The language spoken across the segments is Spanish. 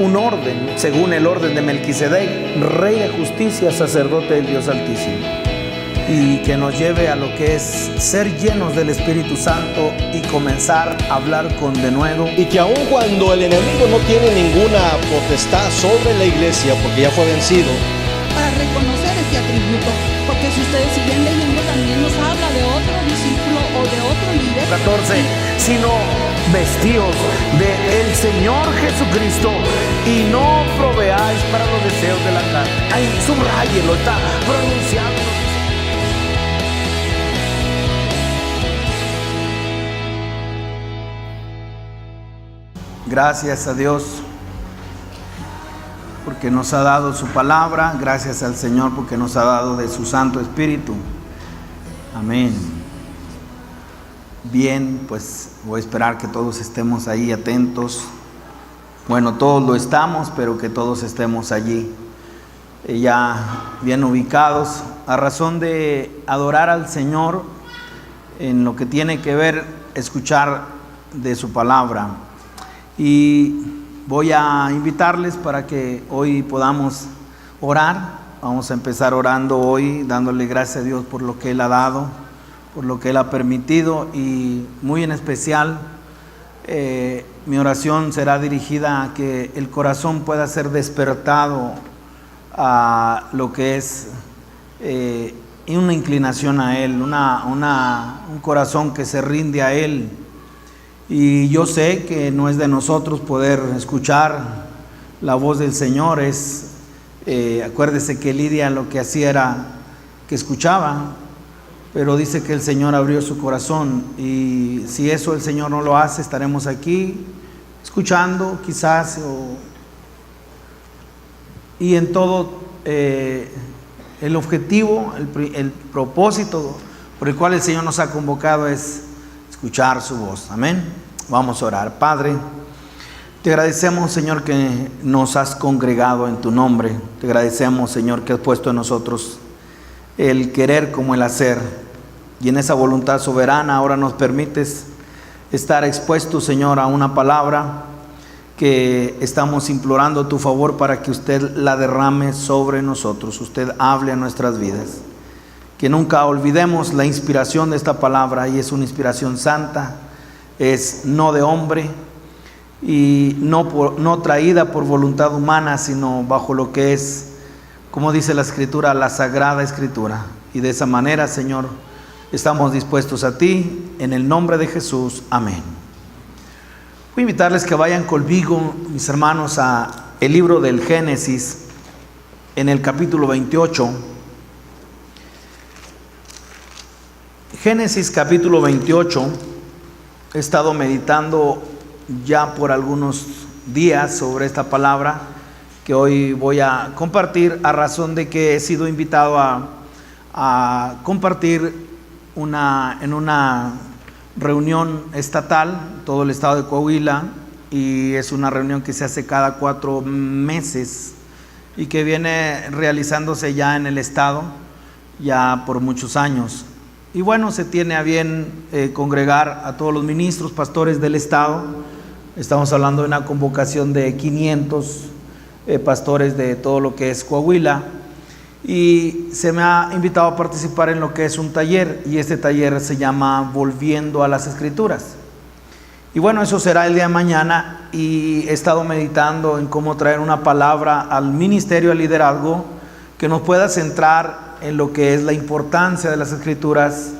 un orden, según el orden de Melquisedec, rey de justicia, sacerdote del Dios Altísimo, y que nos lleve a lo que es ser llenos del Espíritu Santo y comenzar a hablar con denuedo. Y que aun cuando el enemigo no tiene ninguna potestad sobre la iglesia, porque ya fue vencido, para reconocer este atributo, porque si ustedes siguen leyendo también nos habla de otro discípulo o de otro líder. 14, sino vestíos del Señor Jesucristo y no proveáis para los deseos de la carne. Ahí subráyelo, está pronunciado. Gracias a Dios porque nos ha dado su palabra, gracias al Señor porque nos ha dado de su Santo Espíritu. Amén. Bien, pues voy a esperar que todos estemos ahí atentos. Bueno, todos lo estamos, pero que todos estemos allí, ya bien ubicados, a razón de adorar al Señor en lo que tiene que ver escuchar de su palabra. Y voy a invitarles para que hoy podamos orar. Vamos a empezar orando hoy, dándole gracias a Dios por lo que Él ha dado, por lo que Él ha permitido, y muy en especial mi oración será dirigida a que el corazón pueda ser despertado a lo que es una inclinación a Él, un corazón que se rinde a Él. Y yo sé que no es de nosotros poder escuchar la voz del Señor. Acuérdese que Lidia lo que hacía era que escuchaba, pero dice que el Señor abrió su corazón, y si eso el Señor no lo hace, estaremos aquí escuchando quizás, y en todo el objetivo, el propósito por el cual el Señor nos ha convocado es escuchar su voz. Amén. Vamos a orar. Padre, te agradecemos, Señor, que nos has congregado en tu nombre. Te agradecemos, Señor, que has puesto en nosotros el querer como el hacer, y en esa voluntad soberana ahora nos permites estar expuestos, Señor, a una palabra que estamos implorando tu favor para que usted la derrame sobre nosotros, usted hable a nuestras vidas. Que nunca olvidemos la inspiración de esta palabra, y es una inspiración santa, es no de hombre y no traída por voluntad humana, sino bajo lo que es, como dice la Escritura, la Sagrada Escritura. Y de esa manera, Señor, estamos dispuestos a ti, en el nombre de Jesús. Amén. Voy a invitarles que vayan conmigo, mis hermanos, a el libro del Génesis, en el capítulo 28. Génesis capítulo 28, he estado meditando ya por algunos días sobre esta palabra que hoy voy a compartir, a razón de que he sido invitado a compartir en una reunión estatal, todo el estado de Coahuila, y es una reunión que se hace cada 4 meses y que viene realizándose ya en el estado ya por muchos años. Y bueno, se tiene a bien congregar a todos los ministros, pastores del estado. Estamos hablando de una convocación de 500 pastores de todo lo que es Coahuila, y se me ha invitado a participar en lo que es un taller, y este taller se llama Volviendo a las Escrituras. Y bueno, eso será el día de mañana, y he estado meditando en cómo traer una palabra al ministerio, al liderazgo, que nos pueda centrar en lo que es la importancia de las Escrituras,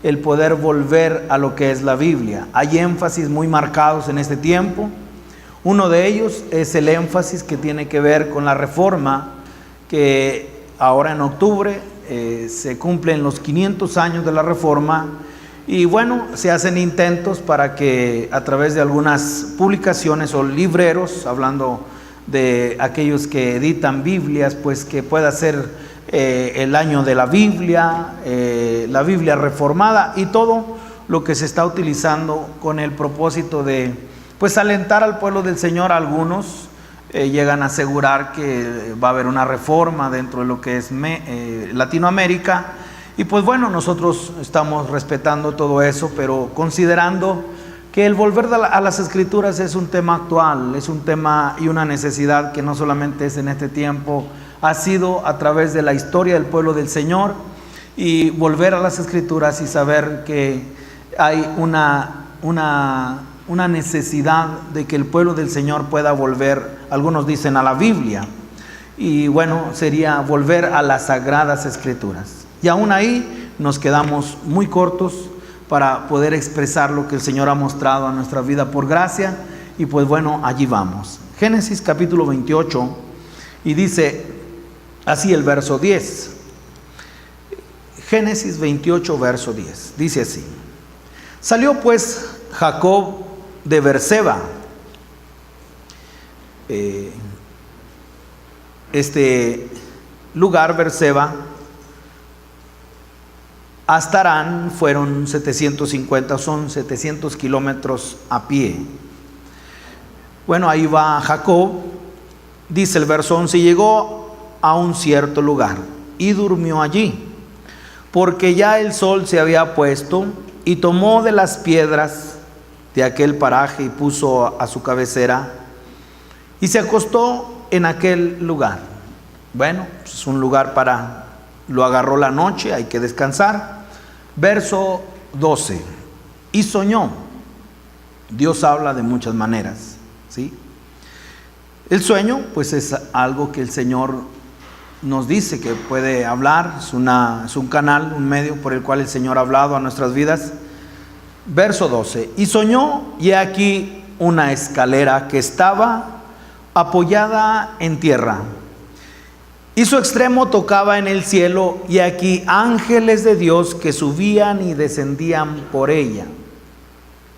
el poder volver a lo que es la Biblia. Hay énfasis muy marcados en este tiempo. Uno de ellos es el énfasis que tiene que ver con la reforma, que ahora en octubre se cumplen los 500 años de la reforma, y bueno, se hacen intentos para que a través de algunas publicaciones o libreros, hablando de aquellos que editan Biblias, pues que pueda ser el año de la Biblia reformada, y todo lo que se está utilizando con el propósito de pues alentar al pueblo del Señor. Algunos llegan a asegurar que va a haber una reforma dentro de lo que es Latinoamérica, y pues bueno, nosotros estamos respetando todo eso, pero considerando que el volver a las Escrituras es un tema actual, es un tema y una necesidad que no solamente es en este tiempo, ha sido a través de la historia del pueblo del Señor, y volver a las Escrituras y saber que hay una necesidad de que el pueblo del Señor pueda volver, algunos dicen a la Biblia, y bueno, sería volver a las Sagradas Escrituras. Y aún ahí nos quedamos muy cortos para poder expresar lo que el Señor ha mostrado a nuestra vida por gracia, y pues bueno, allí vamos. Génesis capítulo 28, y dice así el verso 10. Génesis 28, verso 10. Dice así: salió pues Jacob de Berseba. Este lugar, Berseba, hasta Harán fueron 750, son 700 kilómetros a pie. Bueno, ahí va Jacob, dice el verso 11, llegó a un cierto lugar y durmió allí, porque ya el sol se había puesto, y tomó de las piedras de aquel paraje y puso a su cabecera, y se acostó en aquel lugar. Bueno, es un lugar lo agarró la noche, hay que descansar. Verso 12, y soñó. Dios habla de muchas maneras, ¿sí? El sueño, pues es algo que el Señor nos dice que puede hablar, es un canal, un medio por el cual el Señor ha hablado a nuestras vidas. Verso 12, y soñó, y aquí una escalera que estaba apoyada en tierra, y su extremo tocaba en el cielo, y aquí ángeles de Dios que subían y descendían por ella.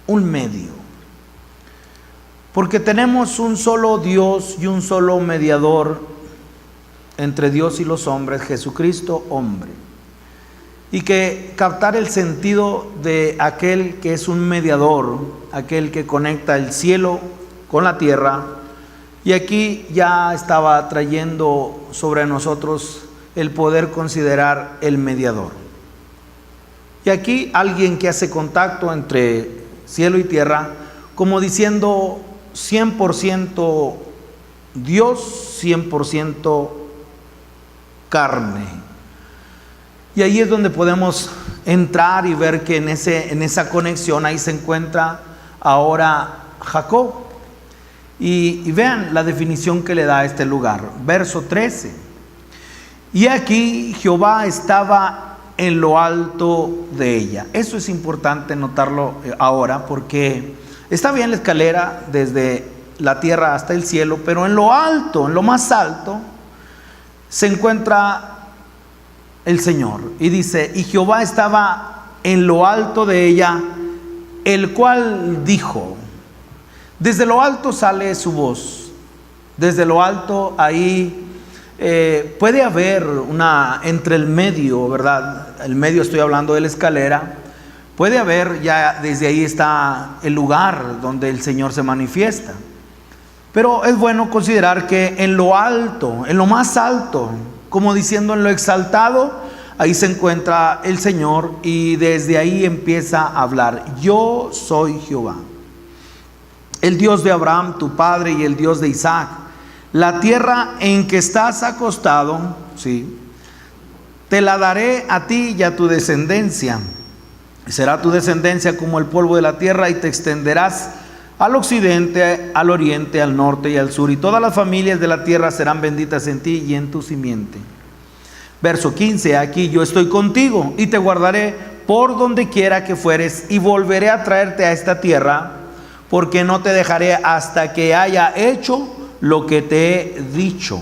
Un medio. Porque tenemos un solo Dios y un solo mediador entre Dios y los hombres, Jesucristo hombre. Y que captar el sentido de aquel que es un mediador, aquel que conecta el cielo con la tierra. Y aquí ya estaba trayendo sobre nosotros el poder considerar el mediador. Y aquí alguien que hace contacto entre cielo y tierra, como diciendo 100% Dios, 100% carne. Y ahí es donde podemos entrar y ver que en esa conexión ahí se encuentra ahora Jacob. Y vean la definición que le da a este lugar. Verso 13. Y aquí Jehová estaba en lo alto de ella. Eso es importante notarlo ahora, porque está bien la escalera desde la tierra hasta el cielo, pero en lo alto, en lo más alto, se encuentra el Señor. Y dice, y Jehová estaba en lo alto de ella, el cual dijo. Desde lo alto sale su voz. Desde lo alto ahí puede haber entre el medio, ¿verdad? El medio, estoy hablando de la escalera. Puede haber, ya desde ahí está el lugar donde el Señor se manifiesta. Pero es bueno considerar que en lo alto, en lo más alto, como diciendo en lo exaltado, ahí se encuentra el Señor, y desde ahí empieza a hablar. Yo soy Jehová, el Dios de Abraham, tu padre, y el Dios de Isaac. La tierra en que estás acostado, ¿sí?, te la daré a ti y a tu descendencia. Será tu descendencia como el polvo de la tierra, y te extenderás al occidente, al oriente, al norte y al sur. Y todas las familias de la tierra serán benditas en ti y en tu simiente. Verso 15, aquí yo estoy contigo y te guardaré por donde quiera que fueres, y volveré a traerte a esta tierra, porque no te dejaré hasta que haya hecho lo que te he dicho.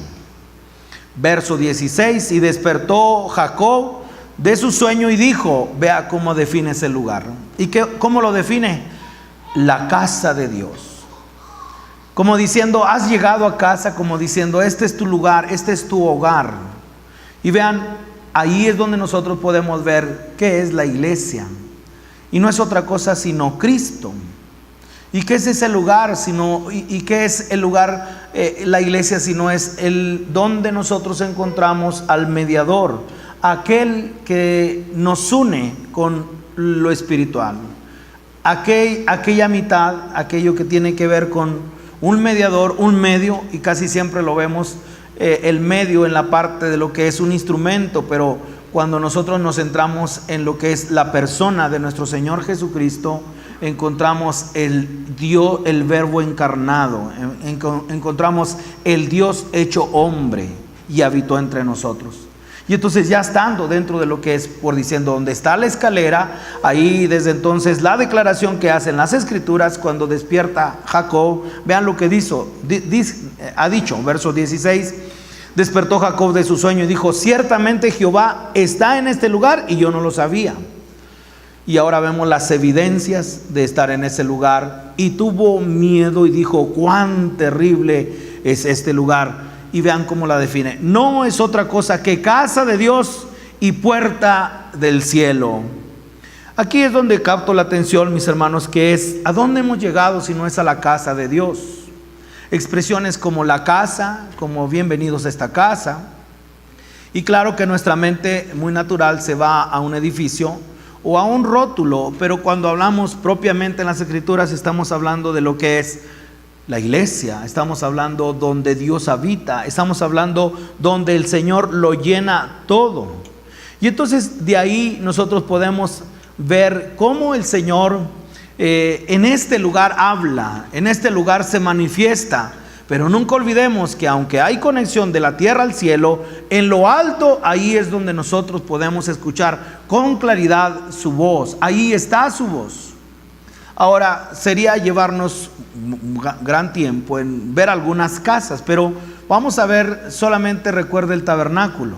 Verso 16, y despertó Jacob de su sueño y dijo, vea cómo define ese lugar. ¿Y cómo lo define? La casa de Dios. Como diciendo, has llegado a casa, como diciendo, este es tu lugar, este es tu hogar. Y vean, ahí es donde nosotros podemos ver qué es la iglesia. Y no es otra cosa sino Cristo. ¿Y qué es ese lugar? ¿Y qué es el lugar, la iglesia, si no es donde nosotros encontramos al mediador, aquel que nos une con lo espiritual, aquella mitad, aquello que tiene que ver con un mediador, un medio, y casi siempre lo vemos el medio en la parte de lo que es un instrumento, pero cuando nosotros nos centramos en lo que es la persona de nuestro Señor Jesucristo, encontramos el Dios, el Verbo encarnado, encontramos el Dios hecho hombre y habitó entre nosotros. Y entonces, ya estando dentro de lo que es, por diciendo, donde está la escalera, ahí desde entonces la declaración que hacen las Escrituras cuando despierta Jacob, vean lo que ha dicho, verso 16: despertó Jacob de su sueño y dijo: ciertamente Jehová está en este lugar y yo no lo sabía. Y ahora vemos las evidencias de estar en ese lugar, y tuvo miedo y dijo: cuán terrible es este lugar. Y vean cómo la define: no es otra cosa que casa de Dios y puerta del cielo. Aquí es donde capto la atención, mis hermanos, que es: ¿a dónde hemos llegado si no es a la casa de Dios? Expresiones como la casa, como bienvenidos a esta casa. Y claro que nuestra mente muy natural se va a un edificio o a un rótulo, pero cuando hablamos propiamente en las Escrituras estamos hablando de lo que es la iglesia, estamos hablando donde Dios habita, estamos hablando donde el Señor lo llena todo. Y entonces de ahí nosotros podemos ver cómo el Señor en este lugar habla, en este lugar se manifiesta. Pero nunca olvidemos que aunque hay conexión de la tierra al cielo, en lo alto, ahí es donde nosotros podemos escuchar con claridad su voz. Ahí está su voz. Ahora, sería llevarnos un gran tiempo en ver algunas casas, pero vamos a ver, solamente recuerde el tabernáculo.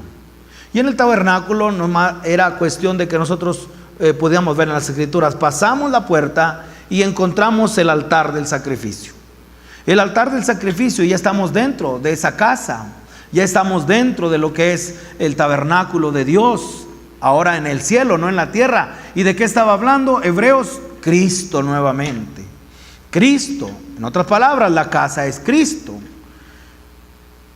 Y en el tabernáculo nomás era cuestión de que nosotros podíamos ver en las Escrituras: pasamos la puerta y encontramos el altar del sacrificio. El altar del sacrificio, ya estamos dentro de esa casa, ya estamos dentro de lo que es el tabernáculo de Dios, ahora en el cielo, no en la tierra. ¿Y de qué estaba hablando Hebreos? Cristo nuevamente. Cristo, en otras palabras, la casa es Cristo.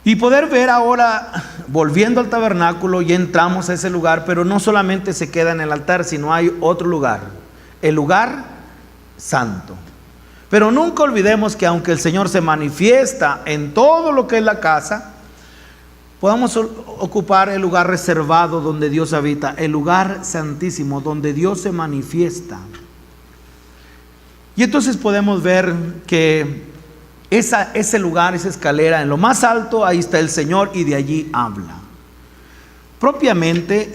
Y poder ver ahora, volviendo al tabernáculo, ya entramos a ese lugar, pero no solamente se queda en el altar, sino hay otro lugar, el lugar santo. Pero nunca olvidemos que aunque el Señor se manifiesta en todo lo que es la casa, podamos ocupar el lugar reservado donde Dios habita, el lugar santísimo donde Dios se manifiesta. Y entonces podemos ver que ese lugar, esa escalera, en lo más alto, ahí está el Señor y de allí habla. Propiamente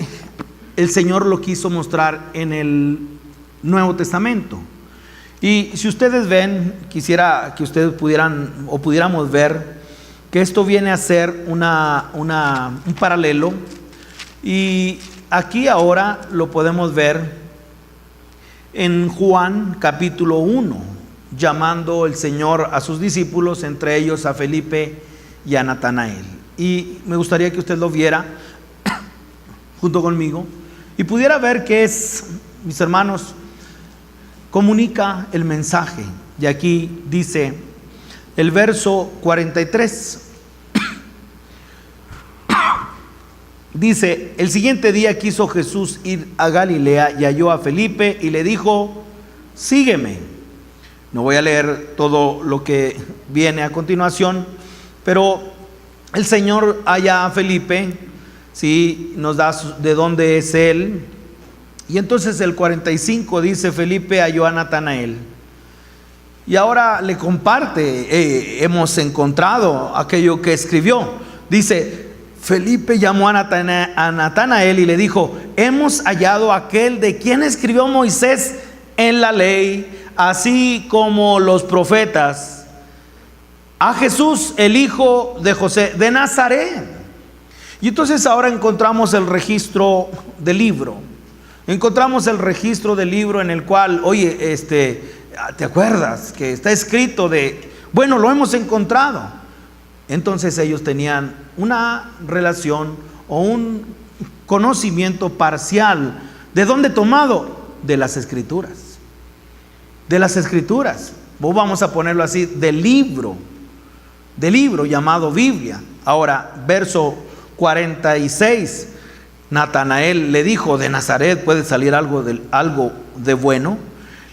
el Señor lo quiso mostrar en el Nuevo Testamento. Y si ustedes ven, quisiera que ustedes pudiéramos ver que esto viene a ser un paralelo. Y aquí ahora lo podemos ver en Juan capítulo 1, llamando el Señor a sus discípulos, entre ellos a Felipe y a Natanael. Y me gustaría que usted lo viera junto conmigo y pudiera ver que es, mis hermanos, comunica el mensaje. Y aquí dice el verso 43. Dice: el siguiente día quiso Jesús ir a Galilea y halló a Felipe y le dijo: sígueme. No voy a leer todo lo que viene a continuación, pero el Señor halla a Felipe, ¿sí? Nos da de dónde es él. Y entonces el 45 dice: Felipe halló a Natanael. Y ahora le comparte, hemos encontrado aquello que escribió. Dice: Felipe llamó a Natanael y le dijo: hemos hallado aquel de quien escribió Moisés en la ley, así como los profetas, a Jesús, el hijo de José de Nazaret. Y entonces ahora encontramos el registro del libro. Encontramos el registro del libro en el cual, oye, ¿te acuerdas que está escrito de? Bueno, lo hemos encontrado. Entonces ellos tenían una relación o un conocimiento parcial. ¿De dónde tomado? De las Escrituras. De las Escrituras. Vamos a ponerlo así, del libro llamado Biblia. Ahora, verso 46. Natanael le dijo: de Nazaret puede salir algo de bueno.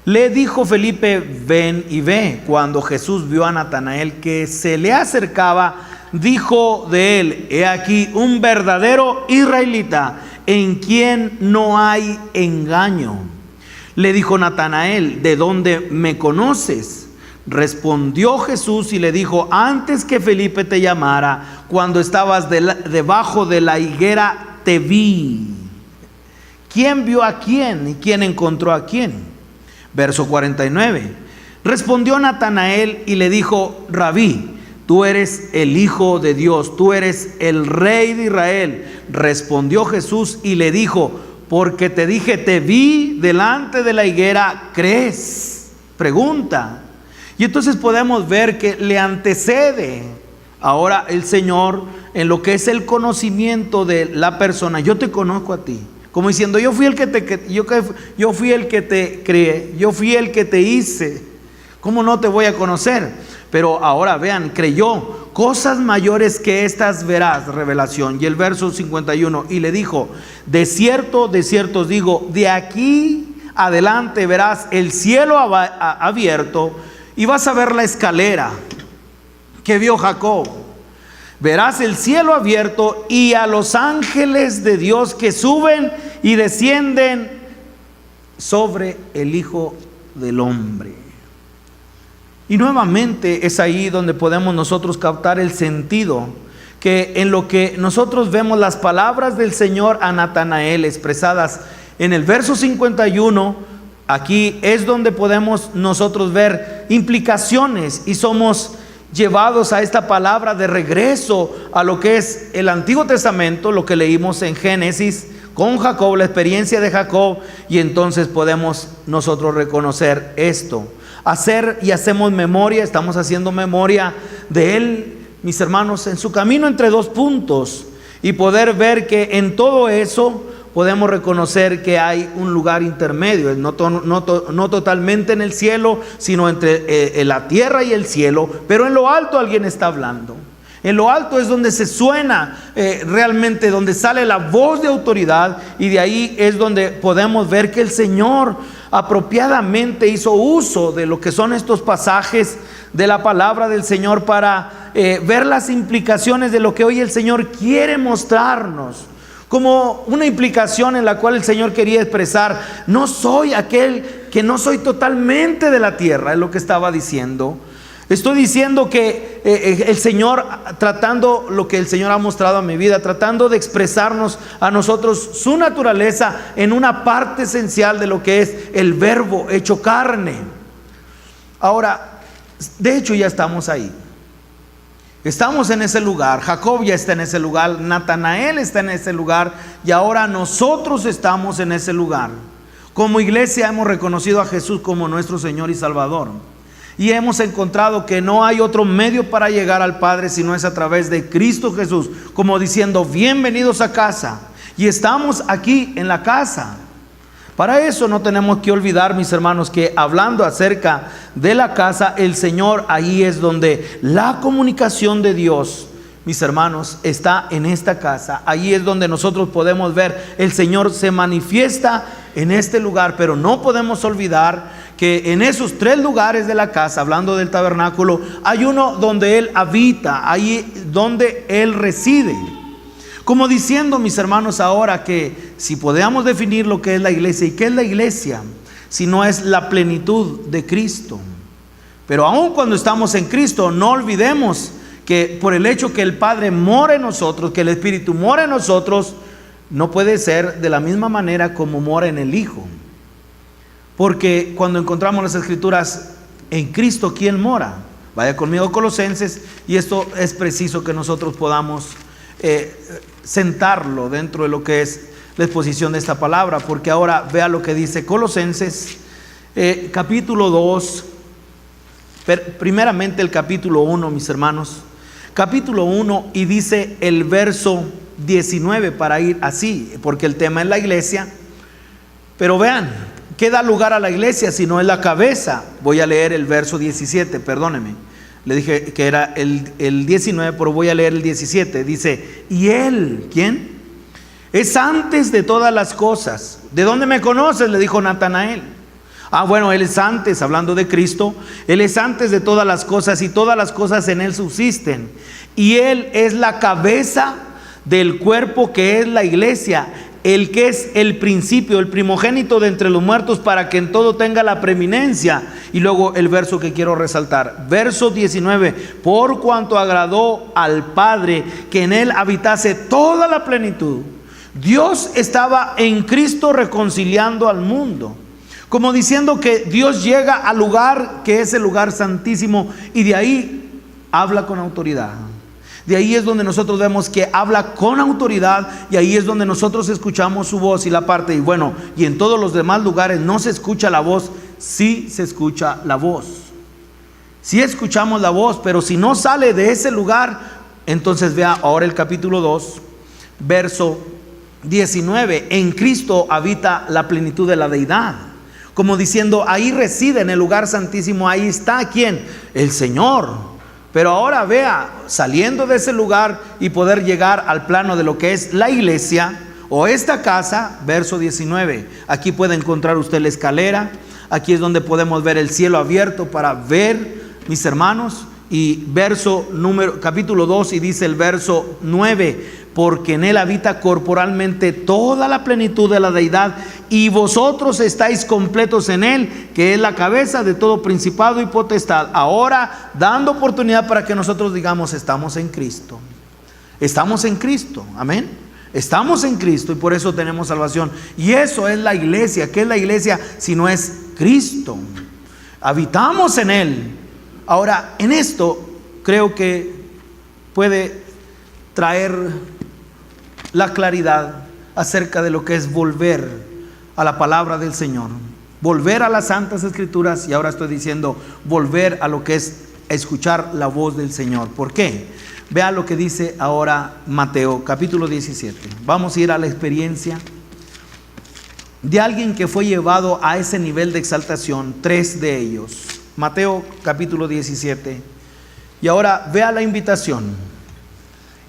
Le dijo Felipe: ven y ve. Cuando Jesús vio a Natanael que se le acercaba, dijo de él: he aquí un verdadero israelita, en quien no hay engaño. Le dijo Natanael: ¿de dónde me conoces? Respondió Jesús y le dijo: antes que Felipe te llamara, cuando estabas debajo de la higuera, te vi. ¿Quién vio a quién y quién encontró a quién? Verso 49. Respondió Natanael y le dijo: Rabí, tú eres el Hijo de Dios, tú eres el Rey de Israel. Respondió Jesús y le dijo: porque te dije, te vi delante de la higuera, ¿crees? Pregunta. Y entonces podemos ver que le antecede ahora el Señor en lo que es el conocimiento de la persona. Yo te conozco a ti. Como diciendo: yo fui el que te creé, yo fui el que te hice. ¿Cómo no te voy a conocer? Pero ahora vean, creyó. Cosas mayores que estas verás, revelación. Y el verso 51, y le dijo: de cierto os digo, de aquí adelante verás el cielo abierto y vas a ver la escalera que vio Jacob. Verás el cielo abierto y a los ángeles de Dios que suben y descienden sobre el Hijo del Hombre. Y nuevamente es ahí donde podemos nosotros captar el sentido, que en lo que nosotros vemos las palabras del Señor a Natanael expresadas en el verso 51, aquí es donde podemos nosotros ver implicaciones y somos llevados a esta palabra de regreso a lo que es el Antiguo Testamento, lo que leímos en Génesis con Jacob, la experiencia de Jacob, y entonces podemos nosotros reconocer esto. Hacemos memoria, estamos haciendo memoria de él, mis hermanos, en su camino entre dos puntos, y poder ver que en todo eso podemos reconocer que hay un lugar intermedio, no totalmente en el cielo, sino entre la tierra y el cielo, pero en lo alto alguien está hablando. En lo alto es donde se suena realmente, donde sale la voz de autoridad, y de ahí es donde podemos ver que el Señor apropiadamente hizo uso de lo que son estos pasajes de la palabra del Señor para ver las implicaciones de lo que hoy el Señor quiere mostrarnos. Como una implicación en la cual el Señor quería expresar: no soy aquel que no soy totalmente de la tierra, es lo que estaba diciendo. Estoy diciendo que el Señor, tratando lo que el Señor ha mostrado a mi vida, tratando de expresarnos a nosotros su naturaleza en una parte esencial de lo que es el Verbo hecho carne. Ahora, de hecho ya estamos ahí. Estamos en ese lugar, Jacob ya está en ese lugar, Natanael está en ese lugar, y ahora nosotros estamos en ese lugar. Como iglesia hemos reconocido a Jesús como nuestro Señor y Salvador, y hemos encontrado que no hay otro medio para llegar al Padre sino es a través de Cristo Jesús, como diciendo: bienvenidos a casa. Y estamos aquí en la casa. Para eso no tenemos que olvidar, mis hermanos, que hablando acerca de la casa, el Señor, ahí es donde la comunicación de Dios, mis hermanos, está en esta casa. Ahí es donde nosotros podemos ver, el Señor se manifiesta en este lugar, pero no podemos olvidar que en esos tres lugares de la casa, hablando del tabernáculo, hay uno donde Él habita, ahí donde Él reside. Como diciendo, mis hermanos, ahora que si podemos definir lo que es la iglesia, ¿y qué es la iglesia? Si no es la plenitud de Cristo. Pero aun cuando estamos en Cristo, no olvidemos que por el hecho que el Padre mora en nosotros, que el Espíritu mora en nosotros, no puede ser de la misma manera como mora en el Hijo. Porque cuando encontramos las Escrituras, en Cristo, ¿quién mora? Vaya conmigo a Colosenses, y esto es preciso que nosotros podamos sentarlo dentro de lo que es la exposición de esta palabra, porque ahora vea lo que dice Colosenses capítulo 2, primeramente el capítulo 1, mis hermanos, capítulo 1, y dice el verso 19, para ir así, porque el tema es la iglesia. Pero vean, ¿qué da lugar a la iglesia si no es la cabeza? Voy a leer el verso 17, perdóneme. Le dije que era el 19, pero voy a leer el 17. Dice: y Él, ¿quién? Es antes de todas las cosas. ¿De dónde me conoces?, le dijo Natanael. Bueno, Él es antes, hablando de Cristo, Él es antes de todas las cosas y todas las cosas en Él subsisten. Y Él es la cabeza del cuerpo que es la iglesia, el que es el principio, el primogénito de entre los muertos, para que en todo tenga la preeminencia. Y luego el verso que quiero resaltar, verso 19, por cuanto agradó al Padre que en Él habitase toda la plenitud. Dios estaba en Cristo reconciliando al mundo, como diciendo que Dios llega al lugar que es el lugar santísimo, y de ahí habla con autoridad. De ahí es donde nosotros vemos que habla con autoridad, y ahí es donde nosotros escuchamos su voz y la parte. Y bueno, y en todos los demás lugares no se escucha la voz. Sí se escucha la voz, sí escuchamos la voz, pero si no sale de ese lugar, entonces vea ahora el capítulo 2, verso 19. En Cristo habita la plenitud de la deidad, como diciendo, ahí reside en el lugar santísimo, ahí está ¿quién? El Señor. Pero ahora vea, saliendo de ese lugar y poder llegar al plano de lo que es la iglesia o esta casa, verso 19. Aquí puede encontrar usted la escalera. Aquí es donde podemos ver el cielo abierto para ver, mis hermanos. Y capítulo 2, y dice el verso 9, porque en Él habita corporalmente toda la plenitud de la deidad, y vosotros estáis completos en Él, que es la cabeza de todo principado y potestad. Ahora dando oportunidad para que nosotros digamos, estamos en Cristo. Estamos en Cristo, amén. Estamos en Cristo y por eso tenemos salvación. Y eso es la iglesia. ¿Qué es la iglesia si no es Cristo? Habitamos en Él. Ahora, en esto creo que puede traer la claridad acerca de lo que es volver a la palabra del Señor, volver a las Santas Escrituras, y ahora estoy diciendo volver a lo que es escuchar la voz del Señor. ¿Por qué? Vea lo que dice ahora Mateo capítulo 17. Vamos a ir a la experiencia de alguien que fue llevado a ese nivel de exaltación, 3 de ellos. Mateo capítulo 17. Y ahora vea la invitación.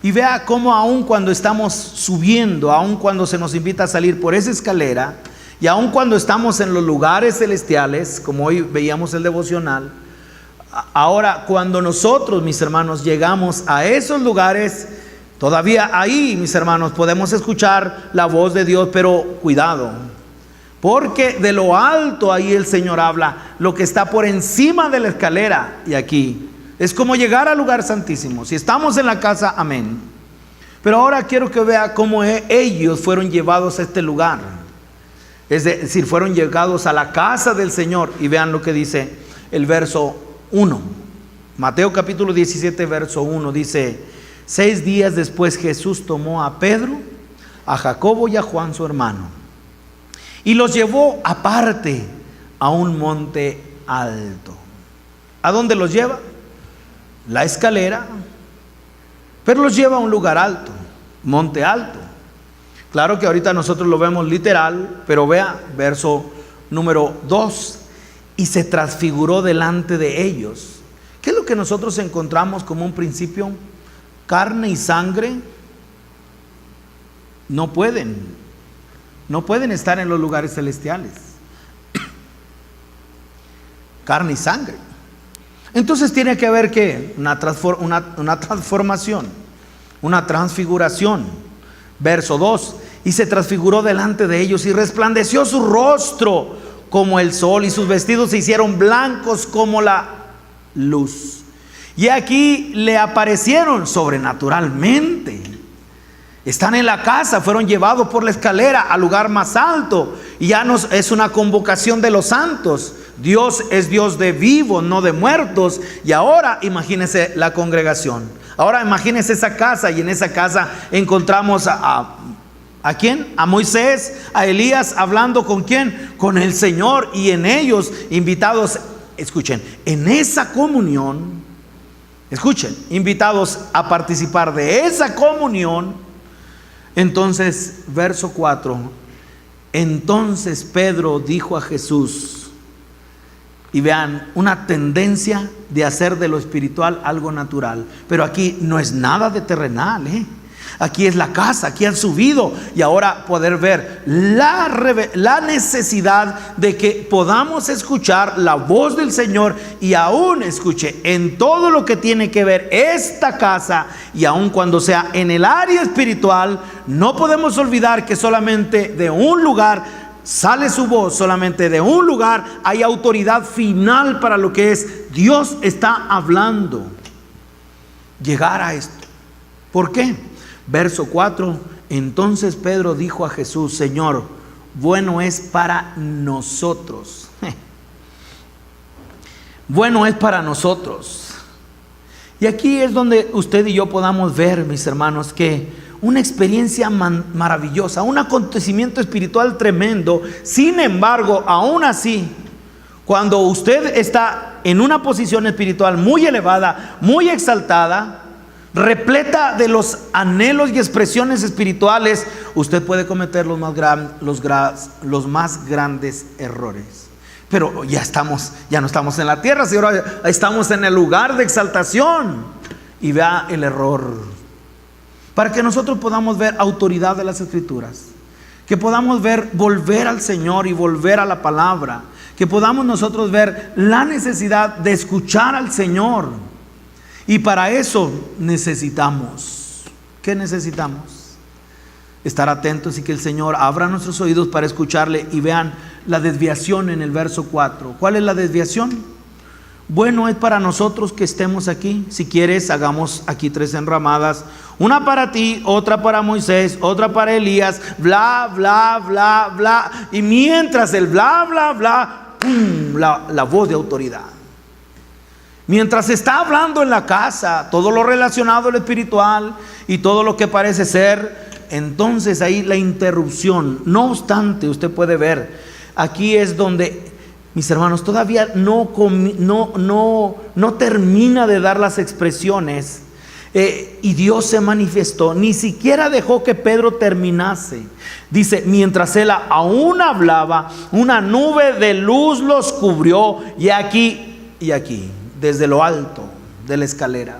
Y vea cómo aun cuando estamos subiendo, aun cuando se nos invita a salir por esa escalera, y aun cuando estamos en los lugares celestiales, como hoy veíamos el devocional, ahora cuando nosotros, mis hermanos, llegamos a esos lugares, todavía ahí, mis hermanos, podemos escuchar la voz de Dios, pero cuidado, porque de lo alto ahí el Señor habla, lo que está por encima de la escalera, y aquí es como llegar al lugar santísimo. Si estamos en la casa, amén. Pero ahora quiero que vea cómo ellos fueron llevados a este lugar. Es decir, fueron llevados a la casa del Señor. Y vean lo que dice el verso 1. Mateo capítulo 17, verso 1. Dice, 6 días después Jesús tomó a Pedro, a Jacobo y a Juan su hermano, y los llevó aparte a un monte alto. ¿A dónde los lleva? La escalera, pero los lleva a un lugar alto, monte alto. Claro que ahorita nosotros lo vemos literal, pero vea, verso número 2, y se transfiguró delante de ellos. ¿Qué es lo que nosotros encontramos como un principio? Carne y sangre no pueden estar en los lugares celestiales. Carne y sangre. Entonces tiene que haber ¿qué? Una transformación, una transfiguración. Verso 2, y se transfiguró delante de ellos y resplandeció su rostro como el sol, y sus vestidos se hicieron blancos como la luz. Y aquí le aparecieron sobrenaturalmente. Están en la casa, fueron llevados por la escalera al lugar más alto, y ya es una convocación de los santos. Dios es Dios de vivos, no de muertos. Y ahora imagínense la congregación. Ahora imagínense esa casa, y en esa casa encontramos ¿a quién? A Moisés, a Elías, hablando ¿con quién? Con el Señor, y en ellos invitados, escuchen, en esa comunión, escuchen, invitados a participar de esa comunión. Entonces, verso 4, entonces Pedro dijo a Jesús, y vean, una tendencia de hacer de lo espiritual algo natural, pero aquí no es nada de terrenal, Aquí es la casa, aquí han subido, y ahora poder ver la necesidad de que podamos escuchar la voz del Señor, y aún escuche en todo lo que tiene que ver esta casa, y aún cuando sea en el área espiritual, no podemos olvidar que solamente de un lugar sale su voz, solamente de un lugar hay autoridad final para lo que es Dios está hablando. Llegar a esto. ¿Por qué? Verso 4, entonces Pedro dijo a Jesús: Señor, bueno es para nosotros. Bueno es para nosotros. Y aquí es donde usted y yo podamos ver, mis hermanos, que una experiencia maravillosa, un acontecimiento espiritual tremendo. Sin embargo, aún así, cuando usted está en una posición espiritual muy elevada, muy exaltada, repleta de los anhelos y expresiones espirituales, usted puede cometer los más grandes errores. Pero ya no estamos en la tierra, sino ahora estamos en el lugar de exaltación. Y vea el error. Para que nosotros podamos ver autoridad de las Escrituras, que podamos ver volver al Señor y volver a la palabra, que podamos nosotros ver la necesidad de escuchar al Señor. Y para eso necesitamos, ¿qué necesitamos? Estar atentos y que el Señor abra nuestros oídos para escucharle. Y vean la desviación en el verso 4. ¿Cuál es la desviación? Bueno es para nosotros que estemos aquí. Si quieres, hagamos aquí 3 enramadas. Una para ti, otra para Moisés, otra para Elías, bla, bla, bla, bla. Y mientras el bla, bla, bla, ¡pum!, la voz de autoridad. Mientras está hablando en la casa, todo lo relacionado al espiritual y todo lo que parece ser, entonces ahí la interrupción. No obstante, usted puede ver, aquí es donde, mis hermanos, todavía no termina de dar las expresiones, y Dios se manifestó. Ni siquiera dejó que Pedro terminase. Dice, mientras él aún hablaba, una nube de luz los cubrió, y aquí, desde lo alto de la escalera,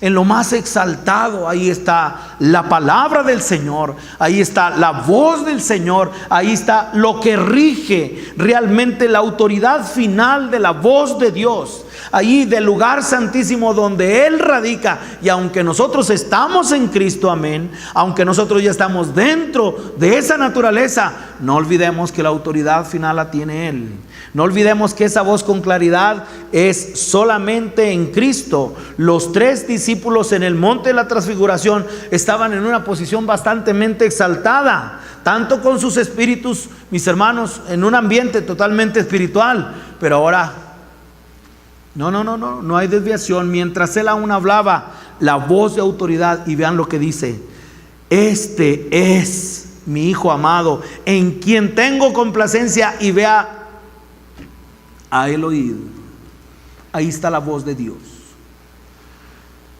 en lo más exaltado, ahí está la palabra del Señor, ahí está la voz del Señor, ahí está lo que rige realmente la autoridad final de la voz de Dios, ahí del lugar santísimo donde Él radica. Y aunque nosotros estamos en Cristo, amén, aunque nosotros ya estamos dentro de esa naturaleza, no olvidemos que la autoridad final la tiene Él. No olvidemos que esa voz con claridad es solamente en Cristo. Los 3 discípulos en el monte de la transfiguración estaban en una posición bastante exaltada, tanto con sus espíritus, mis hermanos, en un ambiente totalmente espiritual. Pero ahora, no hay desviación. Mientras él aún hablaba, la voz de autoridad, y vean lo que dice: este es mi Hijo amado, en quien tengo complacencia. Y vea, a él oír. Ahí está la voz de Dios.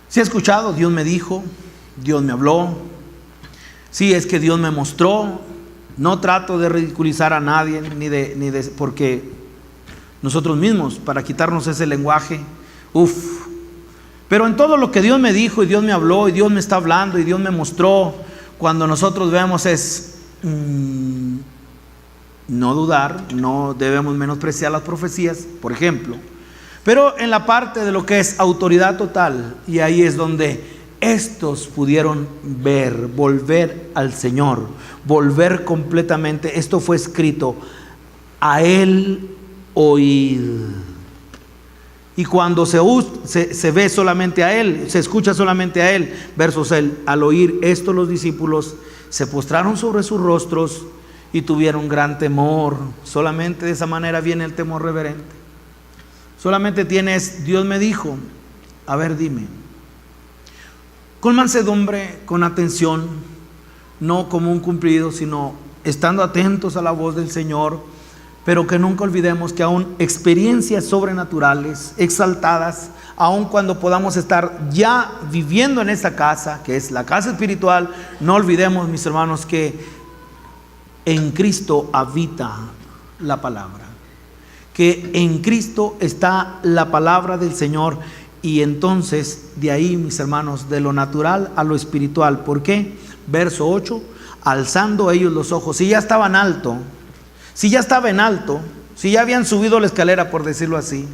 Si ha escuchado, Dios me dijo, Dios me habló. Sí, es que Dios me mostró. No trato de ridiculizar a nadie, porque nosotros mismos, para quitarnos ese lenguaje, pero en todo lo que Dios me dijo y Dios me habló y Dios me está hablando y Dios me mostró, cuando nosotros vemos es no dudar, no debemos menospreciar las profecías, por ejemplo. Pero en la parte de lo que es autoridad total, y ahí es donde estos pudieron ver, volver al Señor, volver completamente. Esto fue escrito: a Él oír. Y cuando se ve solamente a Él, se escucha solamente a Él, verso 6, al oír esto los discípulos se postraron sobre sus rostros y tuvieron gran temor. Solamente de esa manera viene el temor reverente. Solamente tienes, Dios me dijo, a ver, dime. Con mansedumbre, con atención, no como un cumplido, sino estando atentos a la voz del Señor. Pero que nunca olvidemos que aún experiencias sobrenaturales, exaltadas, aun cuando podamos estar ya viviendo en esta casa, que es la casa espiritual, no olvidemos, mis hermanos, que en Cristo habita la palabra, que en Cristo está la palabra del Señor, Y entonces, de ahí, mis hermanos, de lo natural a lo espiritual. ¿Por qué? Verso 8, alzando ellos los ojos. Si ya estaban alto, si ya estaba en alto, si ya habían subido la escalera, por decirlo así,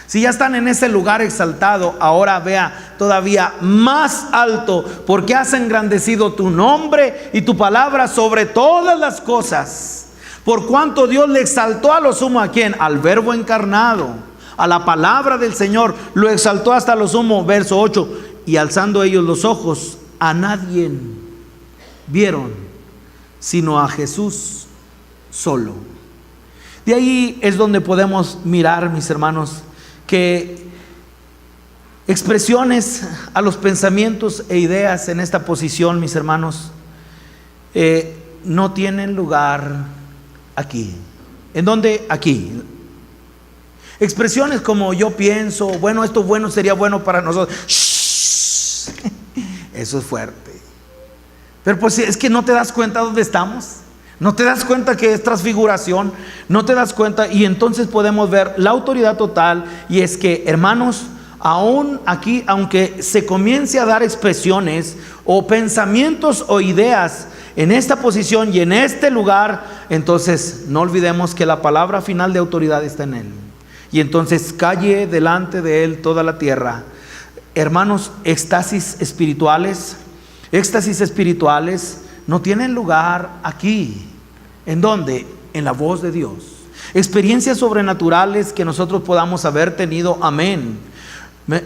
si ya están en ese lugar exaltado, ahora vea todavía más alto, porque has engrandecido tu nombre y tu palabra sobre todas las cosas. Por cuanto Dios le exaltó a lo sumo, ¿a quién? Al Verbo encarnado, a la palabra del Señor, lo exaltó hasta lo sumo. Verso 8, y alzando ellos los ojos, a nadie vieron, sino a Jesús solo. De ahí es donde podemos mirar, mis hermanos, que expresiones a los pensamientos e ideas en esta posición, mis hermanos, no tienen lugar aquí. ¿En dónde? Aquí. Expresiones como yo pienso, bueno, esto bueno sería bueno para nosotros. Shh. Eso es fuerte. Pero pues es que no te das cuenta dónde estamos. No te das cuenta que es transfiguración, no te das cuenta, y entonces podemos ver la autoridad total. Y es que, hermanos, aún aquí, aunque se comience a dar expresiones o pensamientos o ideas en esta posición y en este lugar, entonces no olvidemos que la palabra final de autoridad está en Él. Y entonces calle delante de Él toda la tierra. Hermanos, éxtasis espirituales no tienen lugar aquí. ¿En dónde? En la voz de Dios. Experiencias sobrenaturales que nosotros podamos haber tenido, amén,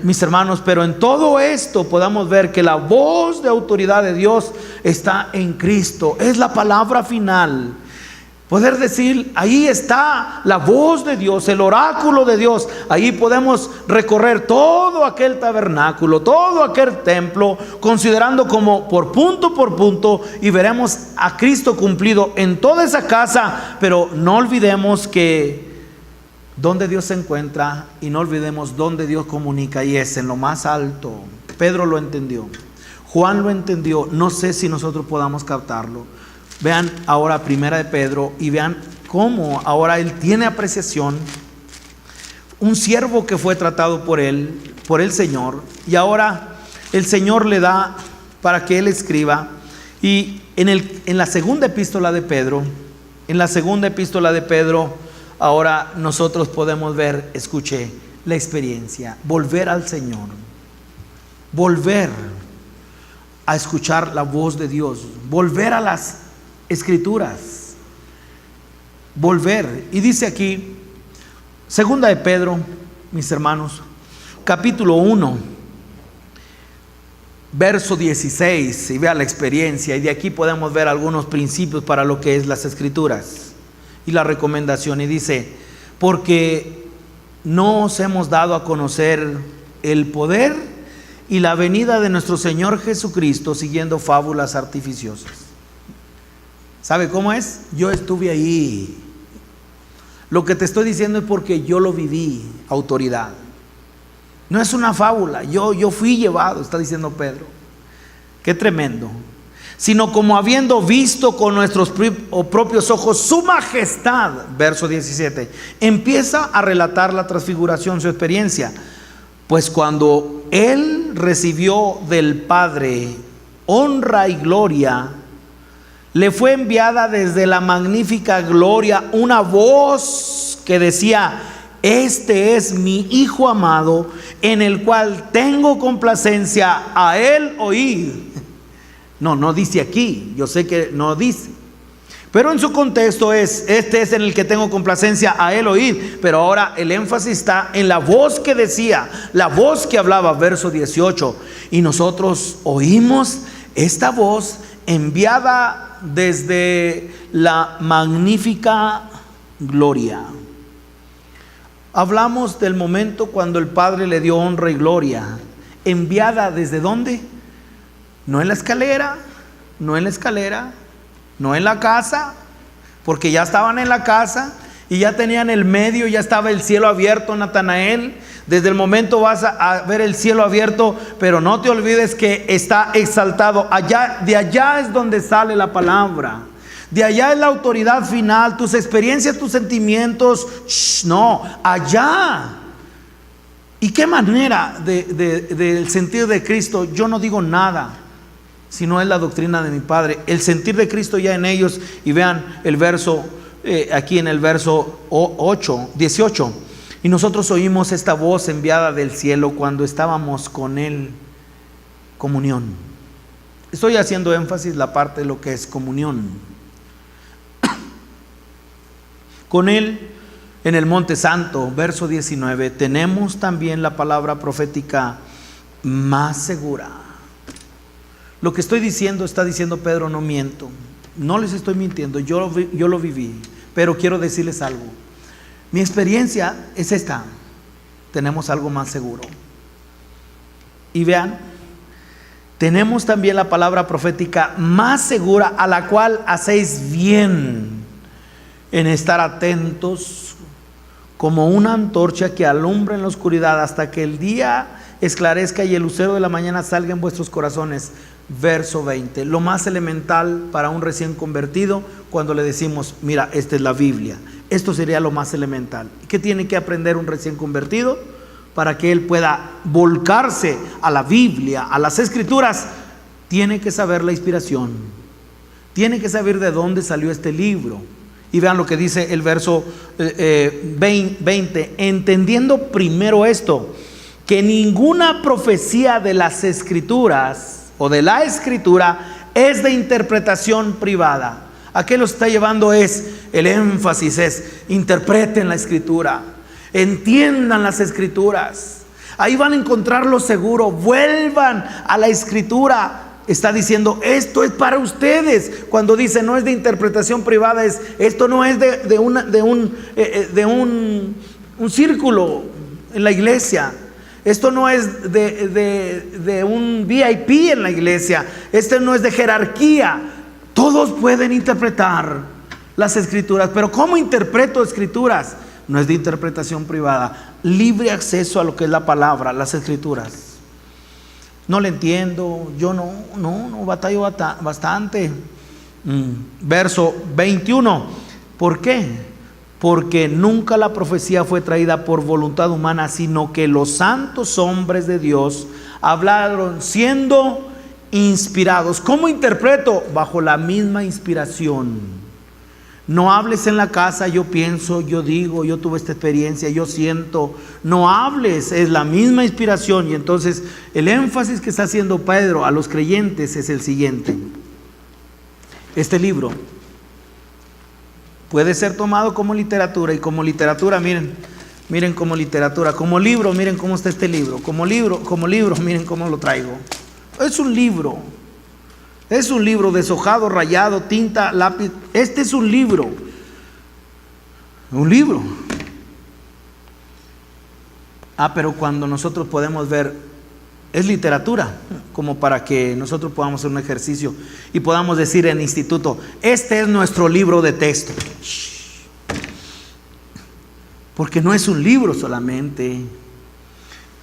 mis hermanos, pero en todo esto podamos ver que la voz de autoridad de Dios está en Cristo. Es la palabra final. Poder decir, ahí está la voz de Dios, el oráculo de Dios. Ahí podemos recorrer todo aquel tabernáculo, todo aquel templo, considerando como por punto, y veremos a Cristo cumplido en toda esa casa. Pero no olvidemos que donde Dios se encuentra, y no olvidemos donde Dios comunica, y es en lo más alto. Pedro lo entendió, Juan lo entendió. No sé si nosotros podamos captarlo. Vean ahora primera de Pedro y vean cómo ahora él tiene apreciación. Un siervo que fue tratado por él, por el Señor, y ahora el Señor le da para que él escriba. Y en la segunda epístola de Pedro, ahora nosotros podemos ver, escuche, la experiencia, volver al Señor, volver a escuchar la voz de Dios, volver a las Escrituras, volver. Y dice aquí, segunda de Pedro, mis hermanos, capítulo 1, verso 16, y vea la experiencia. Y de aquí podemos ver algunos principios para lo que es las Escrituras y la recomendación. Y dice, porque no os hemos dado a conocer el poder y la venida de nuestro Señor Jesucristo siguiendo fábulas artificiosas. ¿Sabe cómo es? Yo estuve ahí. Lo que te estoy diciendo es porque yo lo viví, autoridad. No es una fábula, yo fui llevado, está diciendo Pedro. Qué tremendo. Sino como habiendo visto con nuestros propios ojos su majestad, verso 17, empieza a relatar la transfiguración, su experiencia. Pues cuando él recibió del Padre honra y gloria, le fue enviada desde la magnífica gloria una voz que decía: este es mi Hijo amado, en el cual tengo complacencia, a él oíd. No dice aquí, yo sé que no dice, pero en su contexto este es en el que tengo complacencia, a él oíd. Pero ahora el énfasis está en la voz que decía, la voz que hablaba, verso 18. Y nosotros oímos esta voz enviada desde la magnífica gloria. Hablamos del momento cuando el Padre le dio honra y gloria. ¿Enviada desde dónde? No en la escalera, no en la casa, porque ya estaban en la casa y ya tenían el medio, ya estaba el cielo abierto, Natanael. Desde el momento vas a ver el cielo abierto, pero no te olvides que está exaltado. Allá, de allá es donde sale la palabra. De allá es la autoridad final, tus experiencias, tus sentimientos. No, allá ¿Y qué manera del sentir de Cristo? Yo no digo nada, sino es la doctrina de mi Padre. El sentir de Cristo ya en ellos. Y vean el verso, aquí en el verso 18. Y nosotros oímos esta voz enviada del cielo cuando estábamos con Él. Comunión. Estoy haciendo énfasis la parte de lo que es comunión. Con Él en el Monte Santo, verso 19, tenemos también la palabra profética más segura. Lo que estoy diciendo, está diciendo Pedro, no miento. No les estoy mintiendo, yo lo viví. Pero quiero decirles algo. Mi experiencia es esta. Tenemos algo más seguro. Y vean, tenemos también la palabra profética más segura, a la cual hacéis bien en estar atentos como una antorcha que alumbra en la oscuridad hasta que el día esclarezca y el lucero de la mañana salga en vuestros corazones. Verso 20, lo más elemental para un recién convertido, cuando le decimos, mira, esta es la Biblia. Esto sería lo más elemental. ¿Qué tiene que aprender un recién convertido? Para que él pueda volcarse a la Biblia, a las Escrituras, tiene que saber la inspiración. Tiene que saber de dónde salió este libro. Y vean lo que dice el verso 20. Entendiendo primero esto, que ninguna profecía de las Escrituras o de la Escritura es de interpretación privada. ¿A qué lo está llevando? El énfasis es: interpreten la Escritura, entiendan las Escrituras, ahí van a encontrar lo seguro, vuelvan a la Escritura. Está diciendo, esto es para ustedes. Cuando dice no es de interpretación privada, esto no es de un círculo en la iglesia. Esto no es de un VIP en la iglesia. Esto no es de jerarquía. Todos pueden interpretar las Escrituras. Pero ¿cómo interpreto Escrituras? No es de interpretación privada. Libre acceso a lo que es la palabra, las Escrituras. No le entiendo, yo no batallo bastante. Verso 21. ¿Por qué? Porque nunca la profecía fue traída por voluntad humana, sino que los santos hombres de Dios hablaron siendo inspirados. ¿Cómo interpreto? Bajo la misma inspiración. No hables en la casa, yo pienso, yo digo, yo tuve esta experiencia, yo siento. No hables, es la misma inspiración. Y entonces el énfasis que está haciendo Pedro a los creyentes es el siguiente. Este libro puede ser tomado como literatura, y como literatura, miren como literatura, como libro, miren cómo está este libro, como libro, miren cómo lo traigo. Es un libro deshojado, rayado, tinta, lápiz. Este es un libro. Pero cuando nosotros podemos ver, es literatura, como para que nosotros podamos hacer un ejercicio y podamos decir en instituto, este es nuestro libro de texto. Porque no es un libro solamente.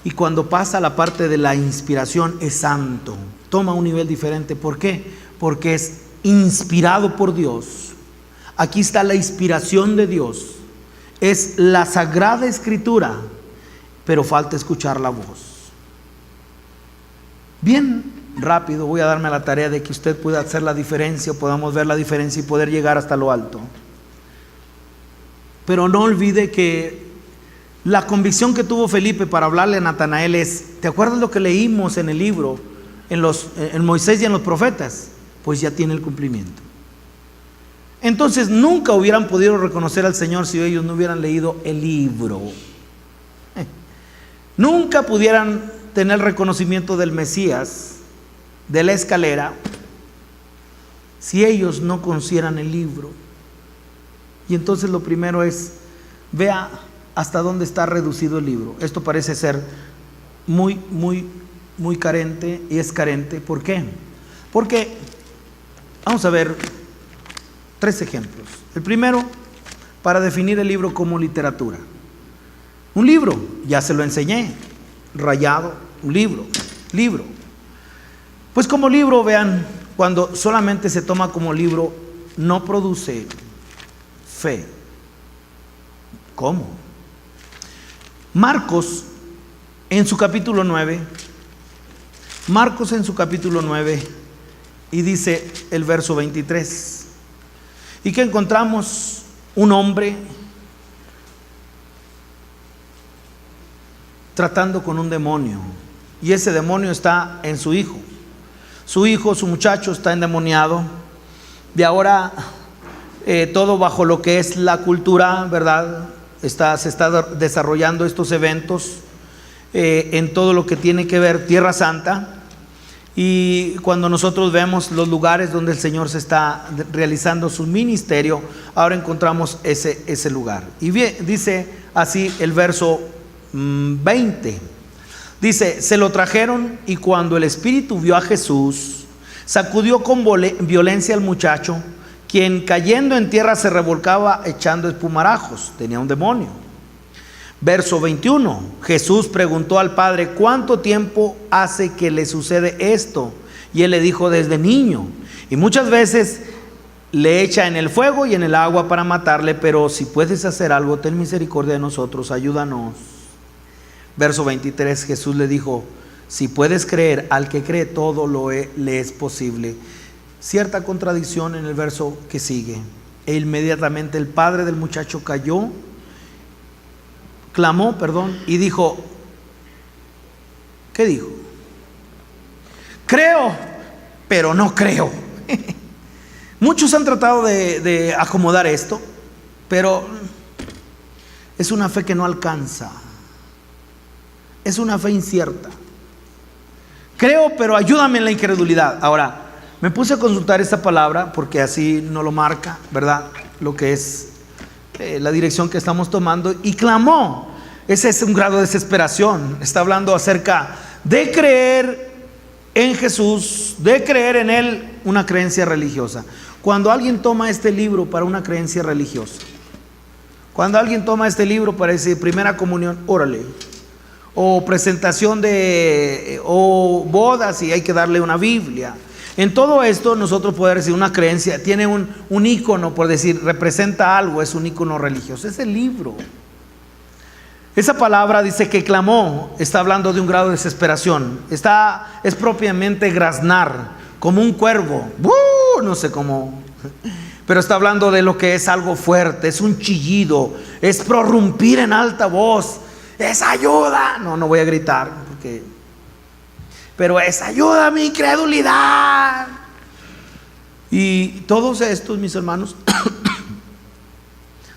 Y cuando pasa la parte de la inspiración, es santo. Toma un nivel diferente. ¿Por qué? Porque es inspirado por Dios. Aquí está la inspiración de Dios. Es la Sagrada Escritura, pero falta escuchar la voz. Bien rápido voy a darme la tarea de que usted pueda hacer la diferencia, podamos ver la diferencia y poder llegar hasta lo alto. Pero no olvide que la convicción que tuvo Felipe para hablarle a Natanael es, ¿te acuerdas lo que leímos en el libro, en Moisés y en los profetas? Pues ya tiene el cumplimiento. Entonces nunca hubieran podido reconocer al Señor si ellos no hubieran leído el libro. Nunca pudieran tener reconocimiento del Mesías, de la escalera, si ellos no conocieran el libro. Y entonces lo primero es, vea hasta dónde está reducido el libro. Esto parece ser muy carente, y es carente. ¿Por qué? Porque, vamos a ver 3 ejemplos. El primero, para definir el libro como literatura. Un libro, ya se lo enseñé, rayado, un libro. Pues como libro, vean, cuando solamente se toma como libro, no produce fe. ¿Cómo? Marcos en su capítulo 9, Marcos en su capítulo 9, y dice el verso 23, y que encontramos un hombre tratando con un demonio, y ese demonio está en su hijo. Su muchacho está endemoniado, y ahora todo bajo lo que es la cultura, ¿verdad? Se está desarrollando estos eventos en todo lo que tiene que ver Tierra Santa. Y cuando nosotros vemos los lugares donde el Señor se está realizando su ministerio, ahora encontramos ese lugar. Y bien, dice así el verso 20. Dice: se lo trajeron, y cuando el espíritu vio a Jesús, sacudió con violencia al muchacho, quien cayendo en tierra se revolcaba echando espumarajos. Tenía un demonio. Verso 21, Jesús preguntó al padre: ¿cuánto tiempo hace que le sucede esto? Y él le dijo: desde niño, y muchas veces le echa en el fuego y en el agua para matarle, pero si puedes hacer algo, ten misericordia de nosotros, ayúdanos. Verso 23, Jesús le dijo: si puedes creer, al que cree todo le es posible. Cierta contradicción en el verso que sigue. E inmediatamente el padre del muchacho clamó, y dijo, ¿qué dijo? Creo, pero no creo. Muchos han tratado de acomodar esto, pero es una fe que no alcanza. Es una fe incierta. Creo, pero ayúdame en la incredulidad. Ahora, me puse a consultar esta palabra porque así no lo marca, ¿verdad? Lo que es la dirección que estamos tomando, y clamó. Ese es un grado de desesperación. Está hablando acerca de creer en Jesús, de creer en Él, una creencia religiosa. Cuando alguien toma este libro para una creencia religiosa, cuando alguien toma este libro para decir primera comunión, órale, o presentación o bodas y hay que darle una Biblia. En todo esto nosotros podemos decir una creencia, tiene un ícono, por decir, representa algo, es un ícono religioso, es el libro. Esa palabra dice que clamó, está hablando de un grado de desesperación, es propiamente graznar, como un cuervo, no sé cómo, pero está hablando de lo que es algo fuerte, es un chillido, es prorrumpir en alta voz, es ayuda, no voy a gritar, pero es ayuda a mi incredulidad. Y todos estos, mis hermanos,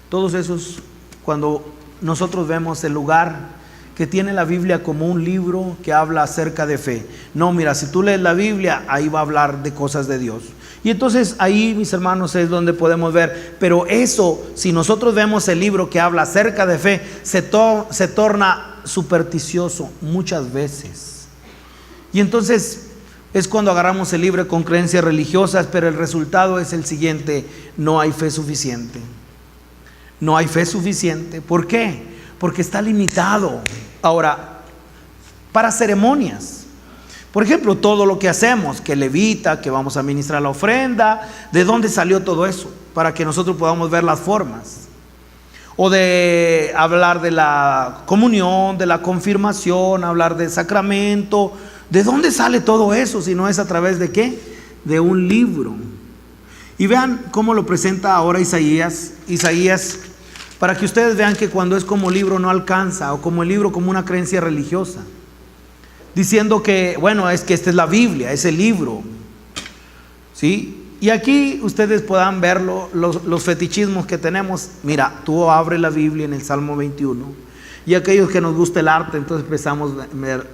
todos esos, cuando nosotros vemos el lugar que tiene la Biblia como un libro que habla acerca de fe. No, mira, si tú lees la Biblia, ahí va a hablar de cosas de Dios. Y entonces ahí, mis hermanos, es donde podemos ver. Pero eso, si nosotros vemos el libro que habla acerca de fe, se torna supersticioso muchas veces. Y entonces es cuando agarramos el libro con creencias religiosas, pero el resultado es el siguiente: no hay fe suficiente. No hay fe suficiente. ¿Por qué? Porque está limitado. Ahora, para ceremonias, por ejemplo, todo lo que hacemos, que levita, que vamos a ministrar la ofrenda, ¿de dónde salió todo eso? Para que nosotros podamos ver las formas. O de hablar de la comunión, de la confirmación, hablar del sacramento. ¿De dónde sale todo eso? Si no es a través de ¿qué? De un libro. Y vean cómo lo presenta ahora Isaías, para que ustedes vean que cuando es como libro no alcanza, o como el libro como una creencia religiosa, diciendo que, bueno, es que esta es la Biblia, es el libro, ¿sí? Y aquí ustedes puedan ver los fetichismos que tenemos. Mira, tú abres la Biblia en el Salmo 21, y aquellos que nos gusta el arte, entonces empezamos,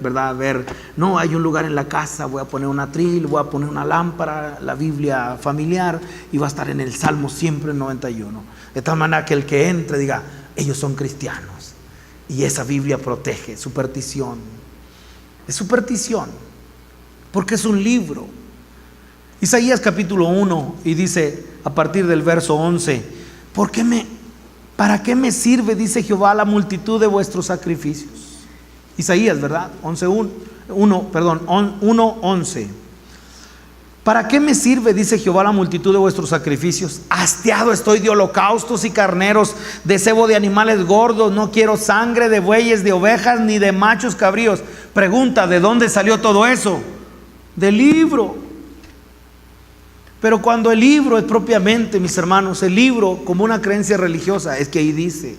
¿verdad?, a ver, no, hay un lugar en la casa, voy a poner un atril, voy a poner una lámpara, la Biblia familiar, y va a estar en el Salmo siempre en 91. De tal manera que el que entre diga, ellos son cristianos, y esa Biblia protege. Superstición. Es superstición, porque es un libro. Isaías capítulo 1, y dice a partir del verso 11, ¿para qué me sirve, dice Jehová, la multitud de vuestros sacrificios? Isaías, ¿verdad? 1:11. ¿Para qué me sirve, dice Jehová, la multitud de vuestros sacrificios? Hastiado estoy de holocaustos y carneros, de cebo de animales gordos. No quiero sangre de bueyes, de ovejas, ni de machos cabríos. Pregunta, ¿de dónde salió todo eso? Del libro. Pero cuando el libro es propiamente, mis hermanos, el libro como una creencia religiosa, es que ahí dice.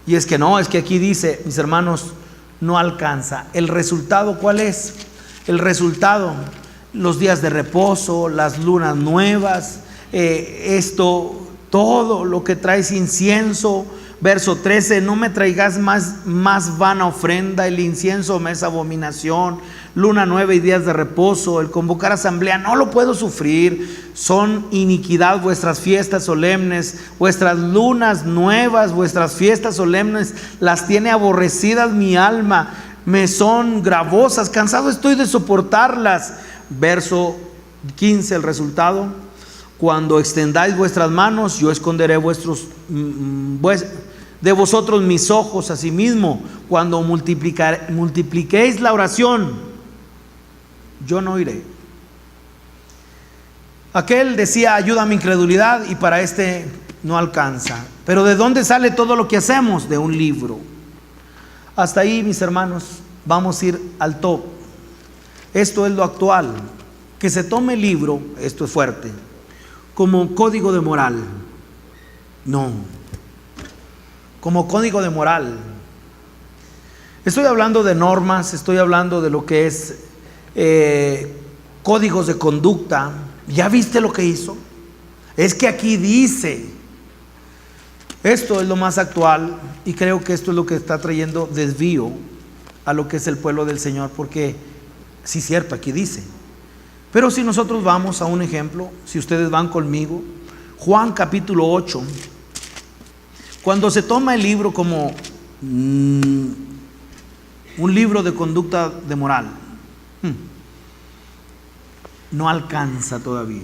Y es que no, es que aquí dice, mis hermanos, no alcanza. ¿El resultado cuál es? El resultado, los días de reposo, las lunas nuevas, todo lo que traes incienso. Verso 13, no me traigas más vana ofrenda, el incienso me es abominación. Luna nueva y días de reposo, el convocar asamblea, no lo puedo sufrir. Son iniquidad vuestras fiestas solemnes, vuestras lunas nuevas, vuestras fiestas solemnes, las tiene aborrecidas mi alma, me son gravosas, cansado estoy de soportarlas. Verso 15, el resultado: cuando extendáis vuestras manos, yo esconderé de vosotros mis ojos. Asimismo, cuando multipliquéis la oración, yo no iré. Aquel decía, ayuda a mi incredulidad, y para este no alcanza. Pero ¿de dónde sale todo lo que hacemos? De un libro. Hasta ahí, mis hermanos, vamos a ir al top. Esto es lo actual. Que se tome el libro, esto es fuerte, como código de moral. No. Como código de moral. Estoy hablando de normas, estoy hablando de lo que es códigos de conducta. ¿Ya viste lo que hizo? Es que aquí dice. Esto es lo más actual, y creo que esto es lo que está trayendo desvío a lo que es el pueblo del Señor, porque sí es cierto, aquí dice. Pero si nosotros vamos a un ejemplo, si ustedes van conmigo, Juan capítulo 8, cuando se toma el libro como un libro de conducta de moral, no alcanza todavía.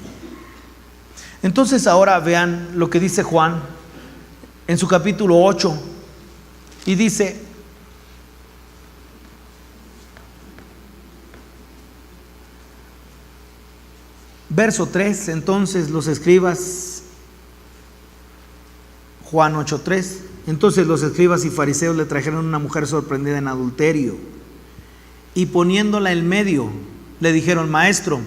Entonces ahora vean lo que dice Juan en su capítulo 8, y dice: verso 3, entonces los escribas, Juan 8:3, entonces los escribas y fariseos le trajeron una mujer sorprendida en adulterio, y poniéndola en medio, le dijeron: maestro,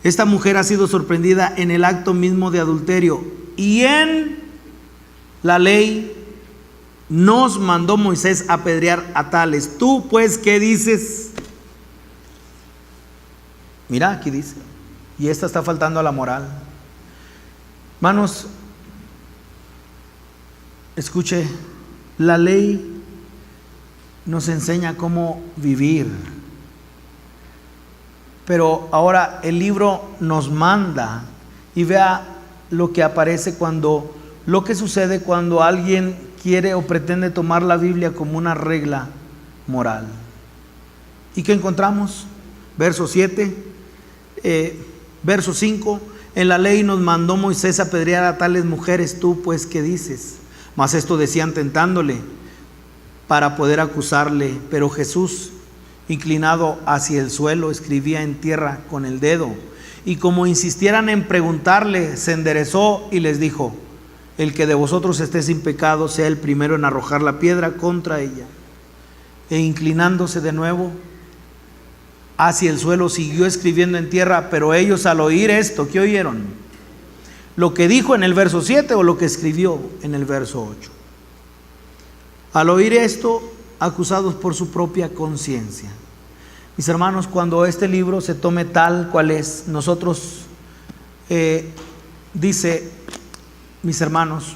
esta mujer ha sido sorprendida en el acto mismo de adulterio, y en la ley nos mandó Moisés apedrear a tales. Tú pues, ¿qué dices? Mira, aquí dice. Y esta está faltando a la moral. Hermanos, escuche, la ley nos enseña cómo vivir, pero ahora el libro nos manda, y vea lo que aparece lo que sucede cuando alguien quiere o pretende tomar la Biblia como una regla moral. ¿Y qué encontramos? Verso 7, verso 5, en la ley nos mandó Moisés apedrear a tales mujeres. Tú pues, ¿qué dices? Mas esto decían tentándole para poder acusarle. Pero Jesús, inclinado hacia el suelo, escribía en tierra con el dedo. Y como insistieran en preguntarle, se enderezó y les dijo: el que de vosotros esté sin pecado, sea el primero en arrojar la piedra contra ella. E inclinándose de nuevo hacia el suelo, siguió escribiendo en tierra. Pero ellos, al oír esto, ¿qué oyeron? ¿Lo que dijo en el verso 7 o lo que escribió en el verso 8? Al oír esto, acusados por su propia conciencia. Mis hermanos, cuando este libro se tome tal cual es, nosotros, dice, mis hermanos,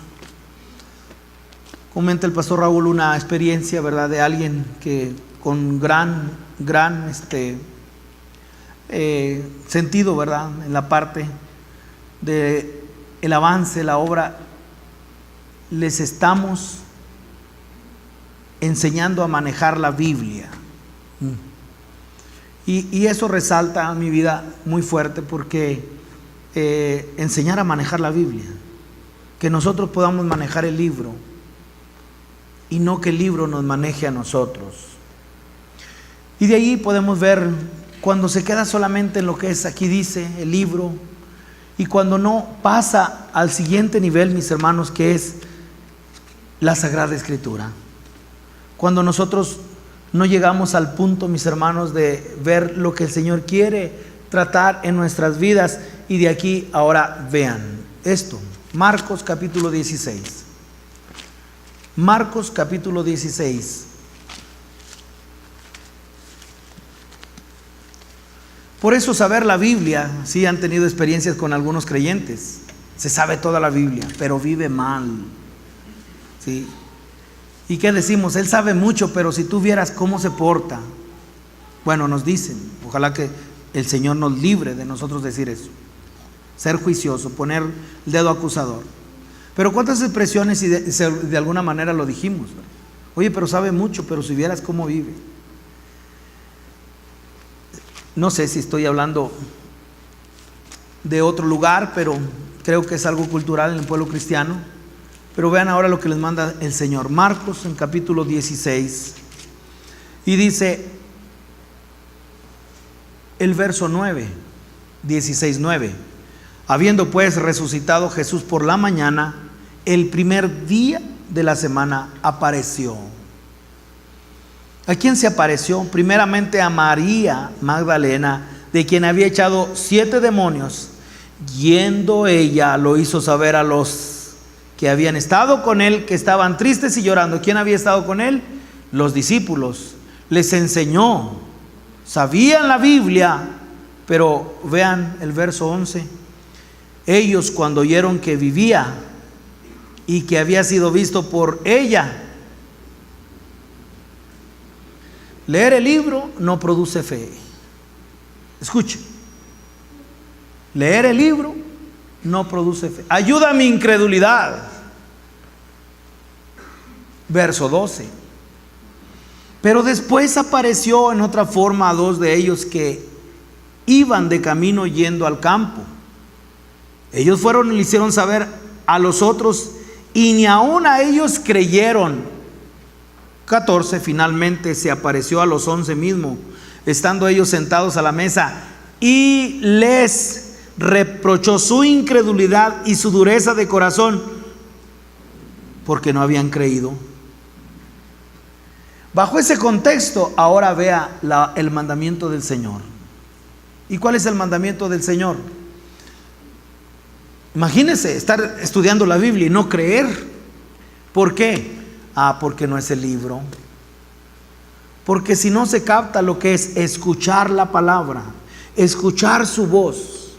comenta el pastor Raúl una experiencia, ¿verdad?, de alguien que con gran sentido, ¿verdad?, en la parte de el avance, la obra, les estamos enseñando a manejar la Biblia. Y eso resalta a mi vida muy fuerte, porque enseñar a manejar la Biblia, que nosotros podamos manejar el libro y no que el libro nos maneje a nosotros. Y de ahí podemos ver cuando se queda solamente en lo que es aquí dice el libro, y cuando no pasa al siguiente nivel, mis hermanos, que es la Sagrada Escritura. Cuando nosotros no llegamos al punto, mis hermanos, de ver lo que el Señor quiere tratar en nuestras vidas. Y de aquí ahora vean esto, Marcos capítulo 16. Marcos capítulo 16. Por eso saber la Biblia, sí han tenido experiencias con algunos creyentes, se sabe toda la Biblia, pero vive mal, ¿sí? ¿Y qué decimos? Él sabe mucho, pero si tú vieras cómo se porta. Bueno, nos dicen, ojalá que el Señor nos libre de nosotros decir eso, ser juicioso, poner el dedo acusador. Pero cuántas expresiones y de alguna manera lo dijimos, ¿verdad? Oye, pero sabe mucho, pero si vieras cómo vive. No sé si estoy hablando de otro lugar, pero creo que es algo cultural en el pueblo cristiano. Pero vean ahora lo que les manda el Señor. Marcos en capítulo 16. Y dice el verso 9, 16:9. Habiendo pues resucitado Jesús por la mañana, el primer día de la semana apareció. ¿A quién se apareció? Primeramente a María Magdalena, de quien había echado 7 demonios. Yendo ella, lo hizo saber a los que habían estado con él, que estaban tristes y llorando. ¿Quién había estado con él? Los discípulos. Les enseñó. Sabían la Biblia, pero vean el verso 11. Ellos, cuando oyeron que vivía y que había sido visto por ella. Leer el libro no produce fe. Escuche. Leer el libro no produce fe. Ayuda a mi incredulidad. Verso 12. Pero después apareció en otra forma a 2 de ellos que iban de camino yendo al campo. Ellos fueron y le hicieron saber a los otros, y ni aun a ellos creyeron. 14, finalmente se apareció a los 11 mismos, estando ellos sentados a la mesa, y les reprochó su incredulidad y su dureza de corazón, porque no habían creído. Bajo ese contexto, ahora vea el mandamiento del Señor. ¿Y cuál es el mandamiento del Señor? Imagínense estar estudiando la Biblia y no creer. ¿Por qué? Porque no es el libro. Porque si no se capta lo que es escuchar la palabra, escuchar su voz.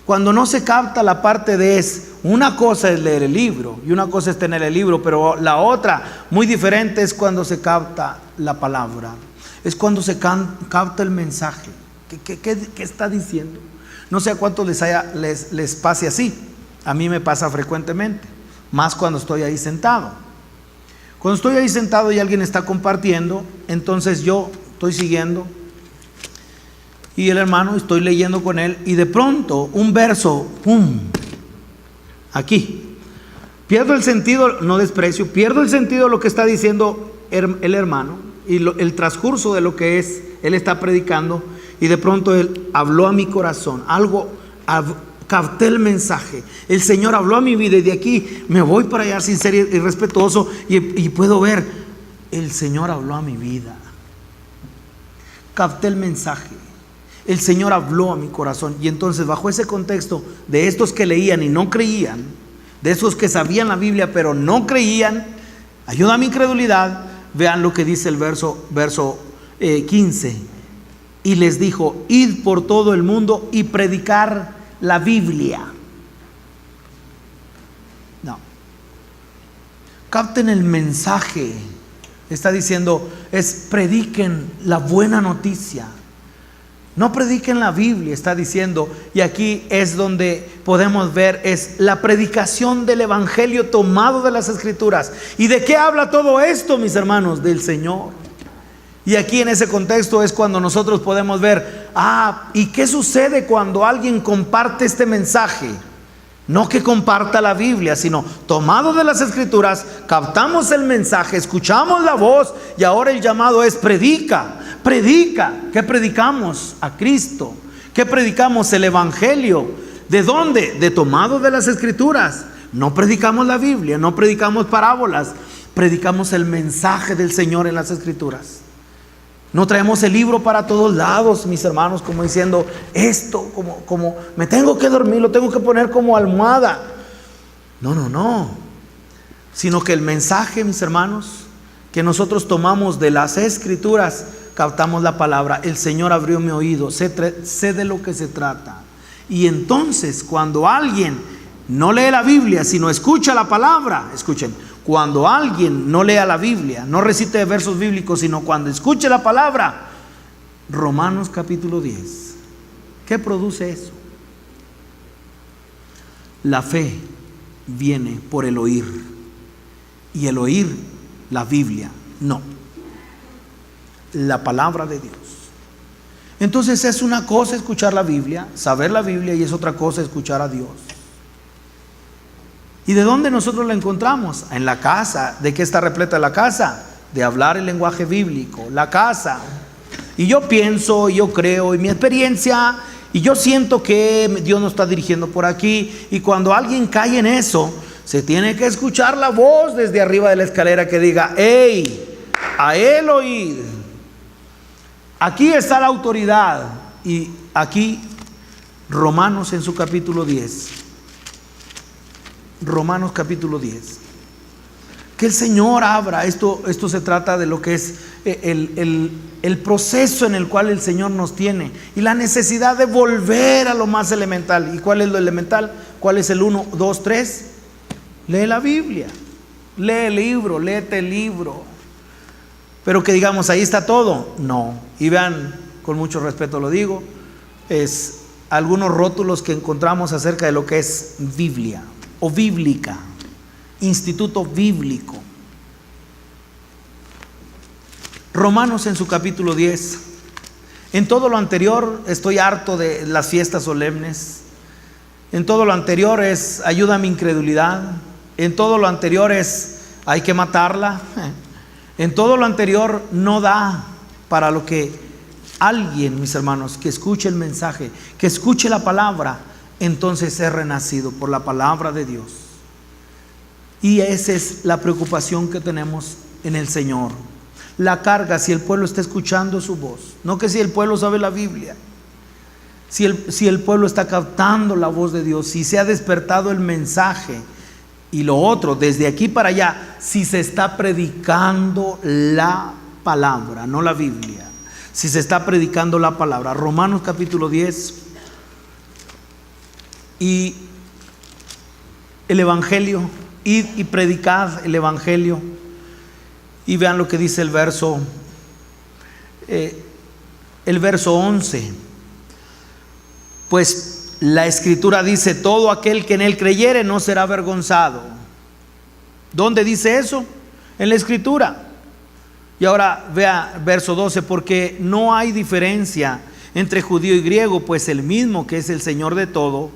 Cuando no se capta la parte de una cosa es leer el libro y una cosa es tener el libro, pero la otra, muy diferente, es cuando se capta la palabra. Es cuando se capta el mensaje. ¿Qué está diciendo? No sé a cuántos les pase así. A mí me pasa frecuentemente, más cuando estoy ahí sentado. Cuando estoy ahí sentado y alguien está compartiendo, entonces yo estoy siguiendo y el hermano, estoy leyendo con él, y de pronto un verso, ¡pum!, aquí. Pierdo el sentido, no desprecio, pierdo el sentido de lo que está diciendo el hermano y el transcurso de lo que él está predicando, y de pronto él habló a mi corazón, capté el mensaje. El Señor habló a mi vida y de aquí me voy para allá sin ser irrespetuoso y puedo ver, el Señor habló a mi vida. Capté el mensaje. El Señor habló a mi corazón. Y entonces, bajo ese contexto de estos que leían y no creían, de esos que sabían la Biblia pero no creían, ayuda a mi incredulidad. Vean lo que dice el verso 15. Y les dijo: id por todo el mundo y predicar la Biblia. No. Capten el mensaje. Está diciendo, prediquen la buena noticia. No prediquen la Biblia, está diciendo. Y aquí es donde podemos ver, es la predicación del Evangelio tomado de las Escrituras. ¿Y de qué habla todo esto, mis hermanos? Del Señor. Y aquí en ese contexto es cuando nosotros podemos ver, ¿y qué sucede cuando alguien comparte este mensaje? No que comparta la Biblia, sino tomado de las Escrituras, captamos el mensaje, escuchamos la voz, y ahora el llamado es predica. predica. ¿Qué predicamos? A Cristo. ¿Qué predicamos? El Evangelio. ¿De dónde? De tomado de las Escrituras. No predicamos la Biblia, no predicamos parábolas, predicamos el mensaje del Señor en las Escrituras. No traemos el libro para todos lados, mis hermanos, como diciendo, esto, como me tengo que dormir, lo tengo que poner como almohada. No. Sino que el mensaje, mis hermanos, que nosotros tomamos de las Escrituras, captamos la palabra. El Señor abrió mi oído, sé de lo que se trata. Y entonces, cuando alguien no lee la Biblia, sino escucha la palabra, escuchen, cuando alguien no lea la Biblia, no recite versos bíblicos, sino cuando escuche la palabra, Romanos capítulo 10, ¿qué produce eso? La fe viene por el oír, y el oír la Biblia, no, la palabra de Dios. Entonces es una cosa escuchar la Biblia, saber la Biblia, y es otra cosa escuchar a Dios. ¿Y de dónde nosotros la encontramos? En la casa. ¿De qué está repleta la casa? De hablar el lenguaje bíblico, la casa. Y yo pienso, yo creo, y mi experiencia, y yo siento que Dios nos está dirigiendo por aquí. Y cuando alguien cae en eso, se tiene que escuchar la voz desde arriba de la escalera que diga, ¡hey! A él oír. Aquí está la autoridad. Y aquí Romanos en su capítulo 10. Romanos capítulo 10. Que el Señor abra, esto se trata de lo que es el proceso en el cual el Señor nos tiene y la necesidad de volver a lo más elemental. ¿Y cuál es lo elemental? ¿Cuál es el 1, 2, 3? Lee la Biblia, lee el libro, léete el libro. Pero que digamos, ahí está todo, no. Y vean, con mucho respeto lo digo, es algunos rótulos que encontramos acerca de lo que es Biblia o bíblica, instituto bíblico. Romanos en su capítulo 10. En todo lo anterior estoy harto de las fiestas solemnes. En todo lo anterior es ayuda a mi incredulidad. En todo lo anterior es hay que matarla. En todo lo anterior no da para lo que alguien, mis hermanos, que escuche el mensaje, que escuche la palabra, entonces es renacido por la palabra de Dios. Y esa es la preocupación que tenemos en el Señor. La carga, si el pueblo está escuchando su voz, no que si el pueblo sabe la Biblia, si el pueblo está captando la voz de Dios, si se ha despertado el mensaje. Y lo otro, desde aquí para allá, si se está predicando la palabra, no la Biblia, si se está predicando la palabra. Romanos capítulo 10. Y el Evangelio, id y predicad el Evangelio. Y vean lo que dice el verso 11. Pues la Escritura dice, todo aquel que en él creyere no será avergonzado. ¿Dónde dice eso? En la Escritura. Y ahora vea verso 12, porque no hay diferencia entre judío y griego, pues el mismo que es el Señor de todos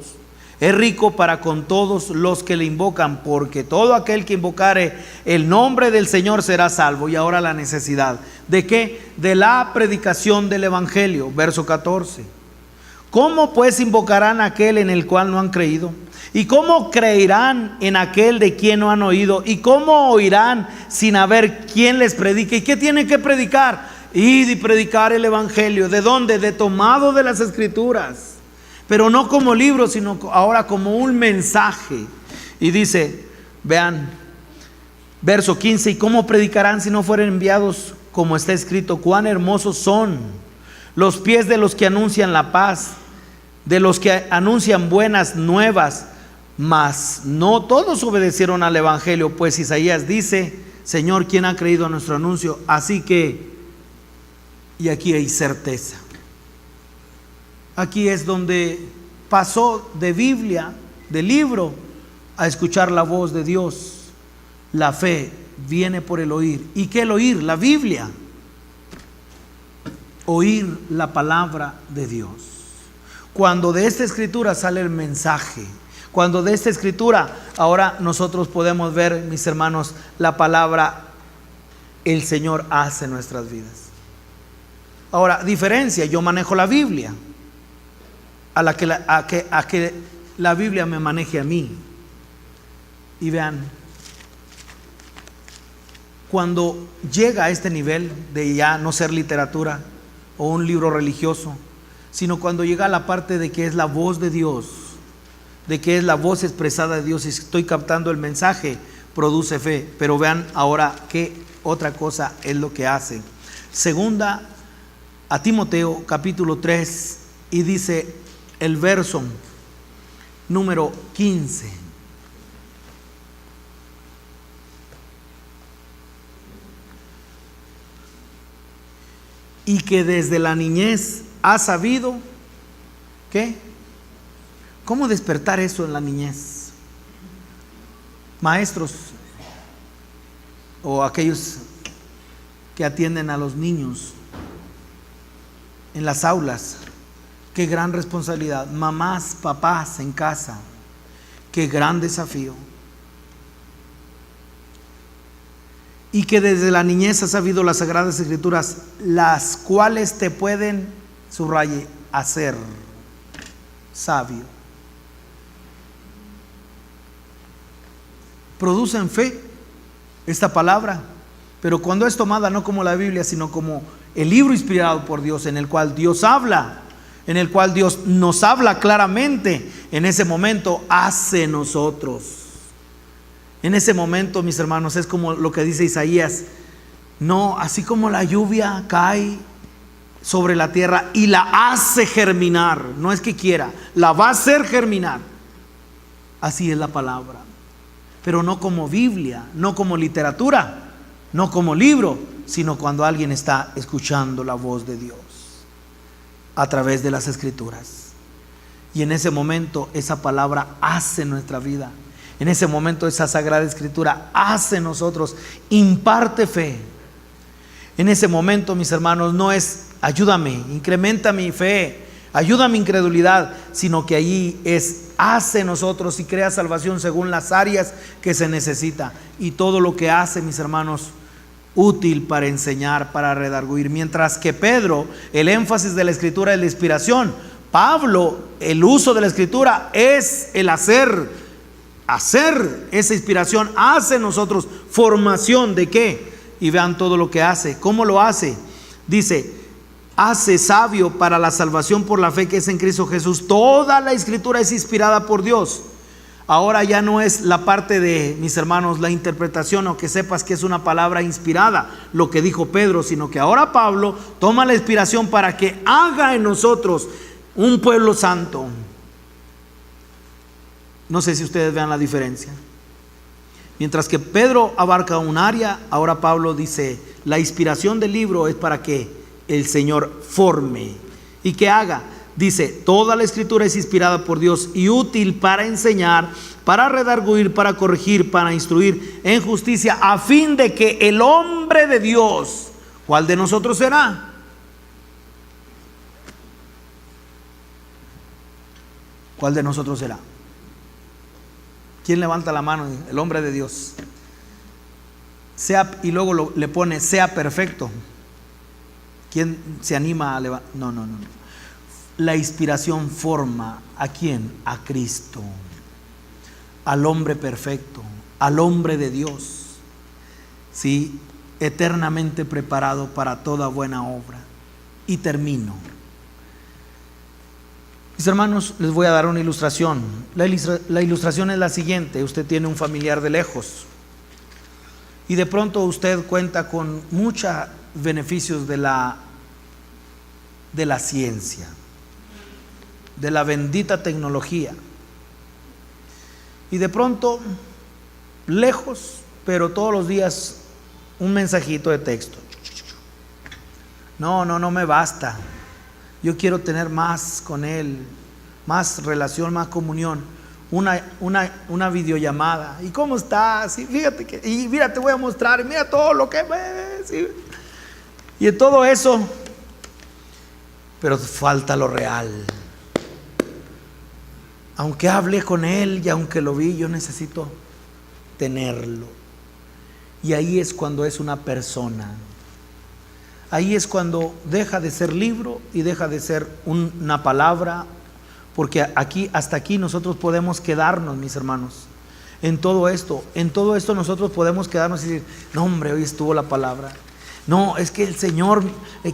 es rico para con todos los que le invocan, porque todo aquel que invocare el nombre del Señor será salvo. Y ahora la necesidad. ¿De qué? De la predicación del Evangelio. Verso 14. ¿Cómo pues invocarán a aquel en el cual no han creído? ¿Y cómo creerán en aquel de quien no han oído? ¿Y cómo oirán sin haber quien les predique? ¿Y qué tienen que predicar? Id y predicar el Evangelio. ¿De dónde? De tomado de las Escrituras. Pero no como libro, sino ahora como un mensaje. Y dice, vean, verso 15, ¿y cómo predicarán si no fueren enviados? Como está escrito, cuán hermosos son los pies de los que anuncian la paz, de los que anuncian buenas nuevas. Mas no todos obedecieron al Evangelio, pues Isaías dice, Señor, ¿quién ha creído a nuestro anuncio? Así que, y aquí hay certeza. Aquí es donde pasó de Biblia, de libro, a escuchar la voz de Dios. La fe viene por el oír. ¿Y qué el oír? La Biblia. Oír la palabra de Dios. Cuando de esta escritura sale el mensaje, cuando de esta escritura ahora nosotros podemos ver, mis hermanos, la palabra el Señor hace en nuestras vidas. Ahora, diferencia, yo manejo la Biblia a que la Biblia me maneje a mí. Y vean, cuando llega a este nivel de ya no ser literatura o un libro religioso, sino cuando llega a la parte de que es la voz de Dios, de que es la voz expresada de Dios y estoy captando el mensaje, produce fe. Pero vean ahora qué otra cosa es lo que hace. Segunda a Timoteo capítulo 3, y dice el verso número 15. Y que desde la niñez ha sabido, ¿qué? ¿Cómo despertar eso en la niñez? Maestros o aquellos que atienden a los niños en las aulas, qué gran responsabilidad. Mamás, papás en casa, qué gran desafío. Y que desde la niñez has sabido las Sagradas Escrituras, las cuales te pueden, subraye, hacer sabio. Producen fe esta palabra, pero cuando es tomada no como la Biblia, sino como el libro inspirado por Dios, en el cual Dios habla, en el cual Dios nos habla claramente, en ese momento hace nosotros. En ese momento, mis hermanos, es como lo que dice Isaías: no, así como la lluvia cae sobre la tierra y la hace germinar, no es que quiera, la va a hacer germinar. Así es la palabra, pero no como Biblia, no como literatura, no como libro, sino cuando alguien está escuchando la voz de Dios a través de las Escrituras. Y en ese momento esa palabra hace nuestra vida. En ese momento esa Sagrada Escritura hace en nosotros, imparte fe. En ese momento, mis hermanos, no es ayúdame, incrementa mi fe, ayuda mi incredulidad, sino que allí es hace en nosotros y crea salvación según las áreas que se necesita. Y todo lo que hace, mis hermanos, útil para enseñar, para redarguir. Mientras que Pedro, el énfasis de la Escritura es la inspiración. Pablo, el uso de la Escritura es el hacer esa inspiración, hace en nosotros formación de qué. Y vean todo lo que hace. ¿Cómo lo hace? Dice, hace sabio para la salvación por la fe que es en Cristo Jesús. Toda la Escritura es inspirada por Dios. Ahora ya no es la parte de, mis hermanos, la interpretación o que sepas que es una palabra inspirada, lo que dijo Pedro, sino que ahora Pablo toma la inspiración para que haga en nosotros un pueblo santo. No sé si ustedes vean la diferencia. Mientras que Pedro abarca un área, ahora Pablo dice, la inspiración del libro es para que el Señor forme y que haga. Dice, toda la Escritura es inspirada por Dios y útil para enseñar, para redarguir, para corregir, para instruir en justicia, a fin de que el hombre de Dios, ¿cuál de nosotros será? ¿Cuál de nosotros será? ¿Quién levanta la mano? El hombre de Dios. Sea, y luego le pone, sea perfecto. ¿Quién se anima a levantar? No. La inspiración forma ¿a quién? A Cristo, al hombre perfecto, al hombre de Dios, ¿sí? Eternamente preparado para toda buena obra. Y termino. Mis hermanos, les voy a dar una ilustración. La ilustración es la siguiente. Usted tiene un familiar de lejos y de pronto usted cuenta con muchos beneficios de la ciencia, de la bendita tecnología, y de pronto lejos, pero todos los días un mensajito de texto. No me basta. Yo quiero tener más con él, más relación, más comunión, una videollamada. ¿Y cómo estás? Y fíjate y mira, te voy a mostrar, y mira todo lo que ves. Y en todo eso, pero falta lo real. Aunque hable con él y aunque lo vi, yo necesito tenerlo. Y ahí es cuando es una persona. ahí es cuando deja de ser libro y deja de ser una palabra, porque aquí, hasta aquí nosotros podemos quedarnos, mis hermanos. En todo esto nosotros podemos quedarnos y decir, no hombre, hoy estuvo la palabra. No, es que el Señor,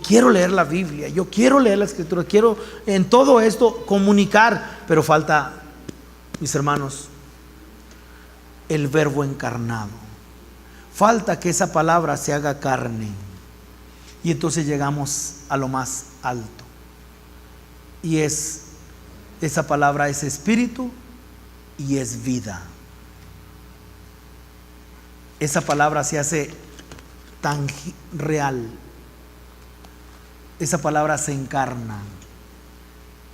quiero leer la Biblia, yo quiero leer la Escritura, quiero en todo esto comunicar, pero falta, mis hermanos, el Verbo encarnado. Falta que esa palabra se haga carne. Y entonces llegamos a lo más alto. Y esa palabra es espíritu y es vida. Esa palabra se hace tan real. Esa palabra se encarna.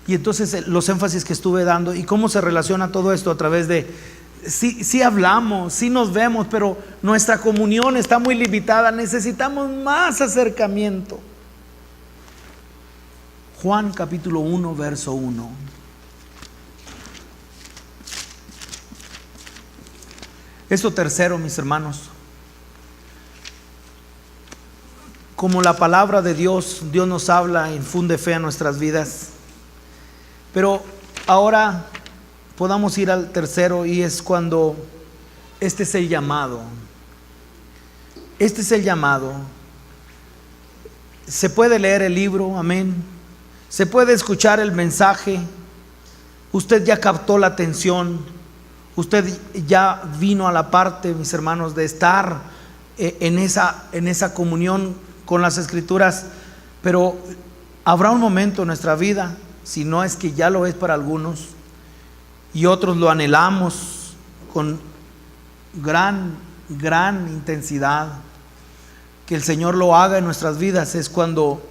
Y entonces los énfasis que estuve dando y cómo se relaciona todo esto a través de, sí hablamos, sí nos vemos, pero nuestra comunión está muy limitada, necesitamos más acercamiento. Juan capítulo 1, verso 1. Esto tercero, mis hermanos, como la palabra de Dios nos habla, infunde fe a nuestras vidas. Pero ahora podamos ir al tercero, y es cuando este es el llamado. Este es el llamado. Se puede leer el libro, amén. Se puede escuchar el mensaje. Usted ya captó la atención. Usted ya vino a la parte, mis hermanos, de estar en esa comunión con las Escrituras. Pero habrá un momento en nuestra vida, si no es que ya lo es para algunos, y otros lo anhelamos con gran intensidad, que el Señor lo haga en nuestras vidas, es cuando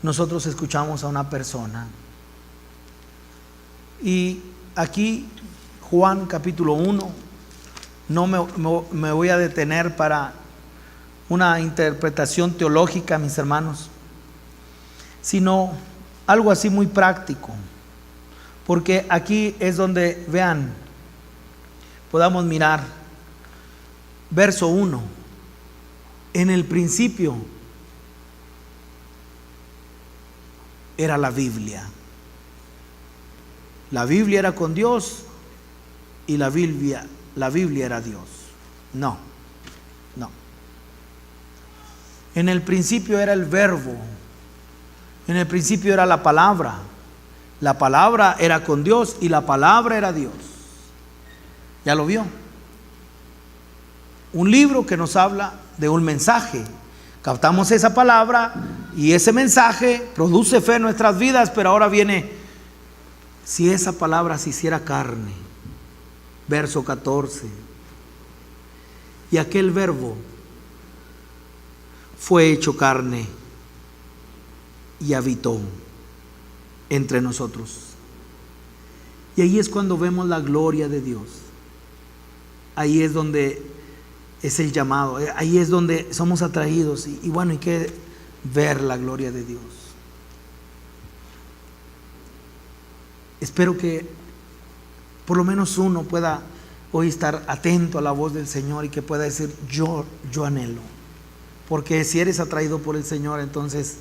nosotros escuchamos a una persona. Y aquí Juan capítulo 1, no me voy a detener para una interpretación teológica, mis hermanos, sino algo así muy práctico, porque aquí es donde, vean, podamos mirar verso 1. En el principio era la Biblia. La Biblia era con Dios y la Biblia era Dios. No. En el principio era el Verbo. En el principio era la palabra. La palabra era con Dios y la palabra era Dios. ¿Ya lo vio? Un libro que nos habla de un mensaje. Captamos esa palabra y ese mensaje produce fe en nuestras vidas, pero ahora viene, si esa palabra se hiciera carne. Verso 14. Y aquel Verbo fue hecho carne y habitó entre nosotros. Y ahí es cuando vemos la gloria de Dios. Ahí es donde es el llamado. Ahí es donde somos atraídos. Y bueno, hay que ver la gloria de Dios. Espero que por lo menos uno pueda hoy estar atento a la voz del Señor y que pueda decir, yo anhelo. Porque si eres atraído por el Señor, entonces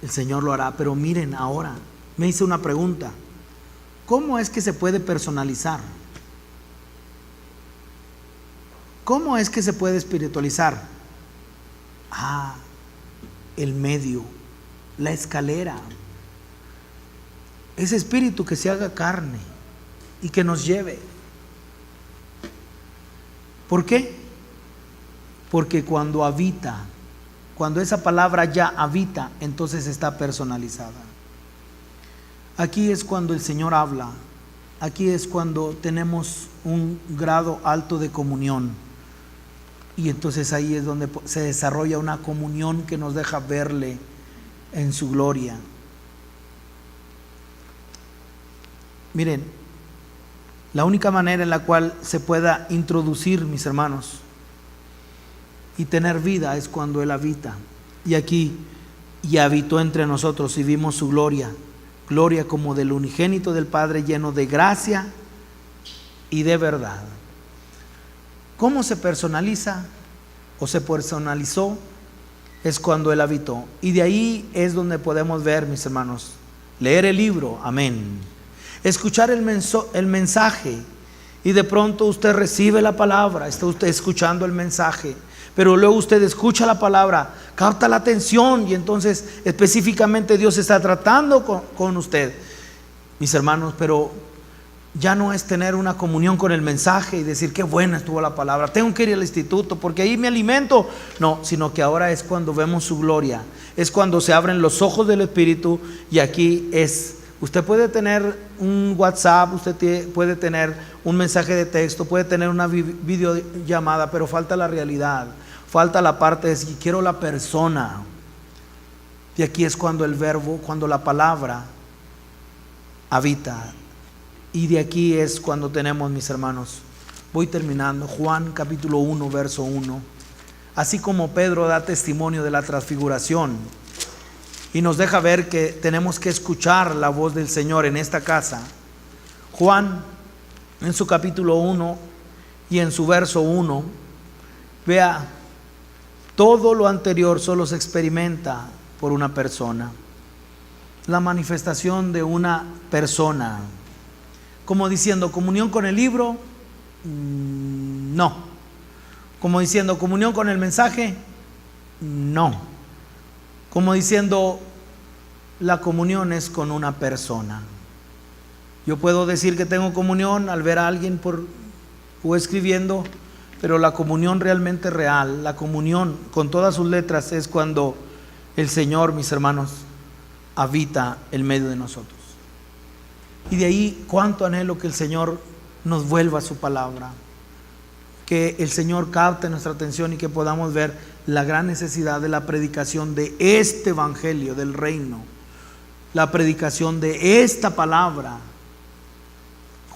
el Señor lo hará. Pero miren, ahora me hice una pregunta: ¿cómo es que se puede personalizar? ¿Cómo es que se puede espiritualizar? El medio, la escalera, ese espíritu que se haga carne y que nos lleve. ¿Por qué? Porque cuando habita, cuando esa palabra ya habita, entonces está personalizada. Aquí es cuando el Señor habla. Aquí es cuando tenemos un grado alto de comunión. Y entonces ahí es donde se desarrolla una comunión que nos deja verle en su gloria. Miren, la única manera en la cual se pueda introducir, mis hermanos, y tener vida es cuando Él habita. Y aquí, y habitó entre nosotros y vimos su gloria, gloria como del unigénito del Padre, lleno de gracia y de verdad. ¿Cómo se personaliza o se personalizó? es cuando Él habitó. Y de ahí es donde podemos ver, mis hermanos, leer el libro, amén, escuchar el mensaje, y de pronto usted recibe la palabra, está usted escuchando el mensaje, pero luego usted escucha la palabra, capta la atención, y entonces específicamente Dios está tratando con usted, mis hermanos. Pero ya no es tener una comunión con el mensaje y decir qué buena estuvo la palabra, tengo que ir al instituto porque ahí me alimento. No, sino que ahora es cuando vemos su gloria, es cuando se abren los ojos del Espíritu. Y aquí es, usted puede tener un WhatsApp, usted puede tener un mensaje de texto, puede tener una videollamada, pero falta la realidad, falta la parte de si quiero la persona. Y aquí es cuando el verbo, cuando la palabra habita. Y de aquí es cuando tenemos, mis hermanos, voy terminando, Juan capítulo 1, verso 1. Así como Pedro da testimonio de la transfiguración y nos deja ver que tenemos que escuchar la voz del Señor en esta casa, Juan en su capítulo 1 y en su verso 1, vea, todo lo anterior solo se experimenta por una persona, la manifestación de una persona. Como diciendo, comunión con el libro, no. Como diciendo, comunión con el mensaje, no. Como diciendo, la comunión es con una persona. Yo puedo decir que tengo comunión al ver a alguien o escribiendo, pero la comunión realmente real, la comunión con todas sus letras, es cuando el Señor, mis hermanos, habita en medio de nosotros. Y de ahí cuánto anhelo que el Señor nos vuelva a su palabra, que el Señor capte nuestra atención y que podamos ver la gran necesidad de la predicación de este evangelio del reino, la predicación de esta palabra.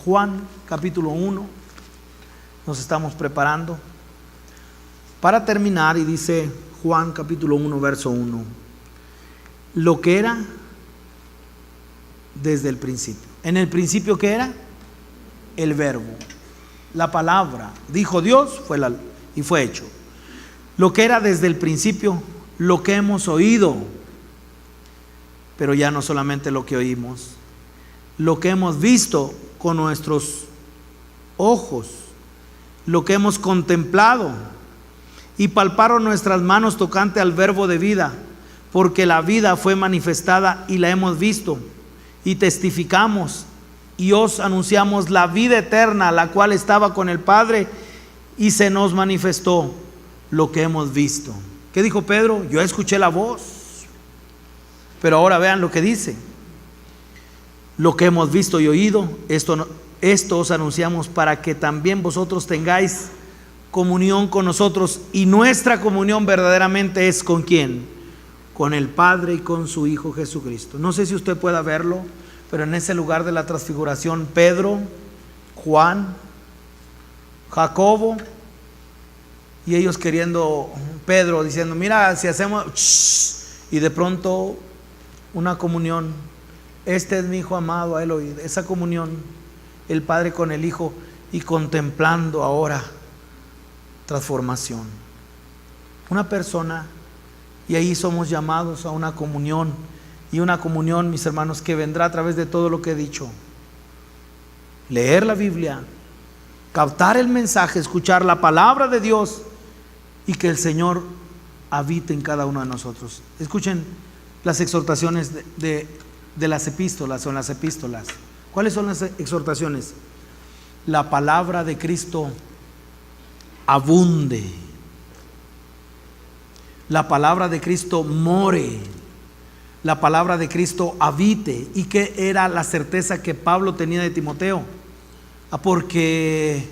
Juan capítulo 1, nos estamos preparando para terminar, y dice Juan capítulo 1 verso 1, lo que era desde el principio. En el principio, ¿qué era? El verbo, la palabra, dijo Dios, y fue hecho. Lo que era desde el principio, lo que hemos oído, pero ya no solamente lo que oímos, lo que hemos visto con nuestros ojos, lo que hemos contemplado, y palparon nuestras manos tocante al verbo de vida, porque la vida fue manifestada y la hemos visto, y testificamos y os anunciamos la vida eterna, la cual estaba con el Padre y se nos manifestó lo que hemos visto. ¿Qué dijo Pedro? Yo escuché la voz, pero ahora vean lo que dice: lo que hemos visto y oído, esto os anunciamos para que también vosotros tengáis comunión con nosotros, y nuestra comunión verdaderamente es ¿con quién? Con el Padre y con su Hijo Jesucristo. No sé si usted pueda verlo, pero en ese lugar de la transfiguración, Pedro, Juan, Jacobo, y ellos queriendo, Pedro diciendo, mira, si hacemos, y de pronto una comunión, este es mi Hijo amado, a él oíd. Esa comunión, el Padre con el Hijo, y contemplando ahora transformación. Una persona. Y ahí somos llamados a una comunión, y una comunión, mis hermanos, que vendrá a través de todo lo que he dicho: leer la Biblia, captar el mensaje, escuchar la palabra de Dios, y que el Señor habite en cada uno de nosotros. Escuchen las exhortaciones de las epístolas, o en las epístolas. ¿Cuáles son las exhortaciones? La palabra de Cristo abunde, la palabra de Cristo more, la palabra de Cristo habite. ¿Y qué era la certeza que Pablo tenía de Timoteo? Porque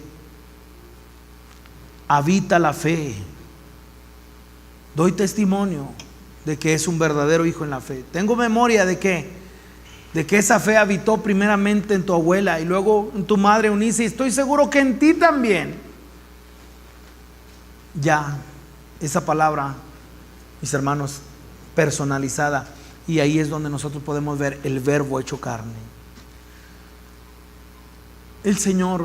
habita la fe. Doy testimonio de que es un verdadero hijo en la fe. Tengo memoria de que esa fe habitó primeramente en tu abuela y luego en tu madre Eunice, y estoy seguro que en ti también. Ya, esa palabra, mis hermanos, personalizada, y ahí es donde nosotros podemos ver el verbo hecho carne. El Señor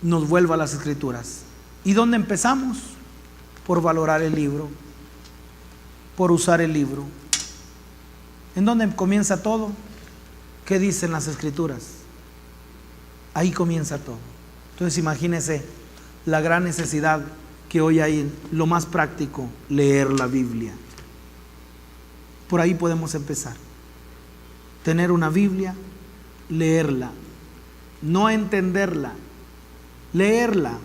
nos vuelva a las Escrituras. ¿Y dónde empezamos? Por valorar el libro. por usar el libro. ¿En dónde comienza todo? ¿Qué dicen las Escrituras? Ahí comienza todo. Entonces imagínense la gran necesidad que hoy hay en lo más práctico, leer la Biblia. Por ahí podemos empezar. Tener una Biblia, leerla, no entenderla, leerla.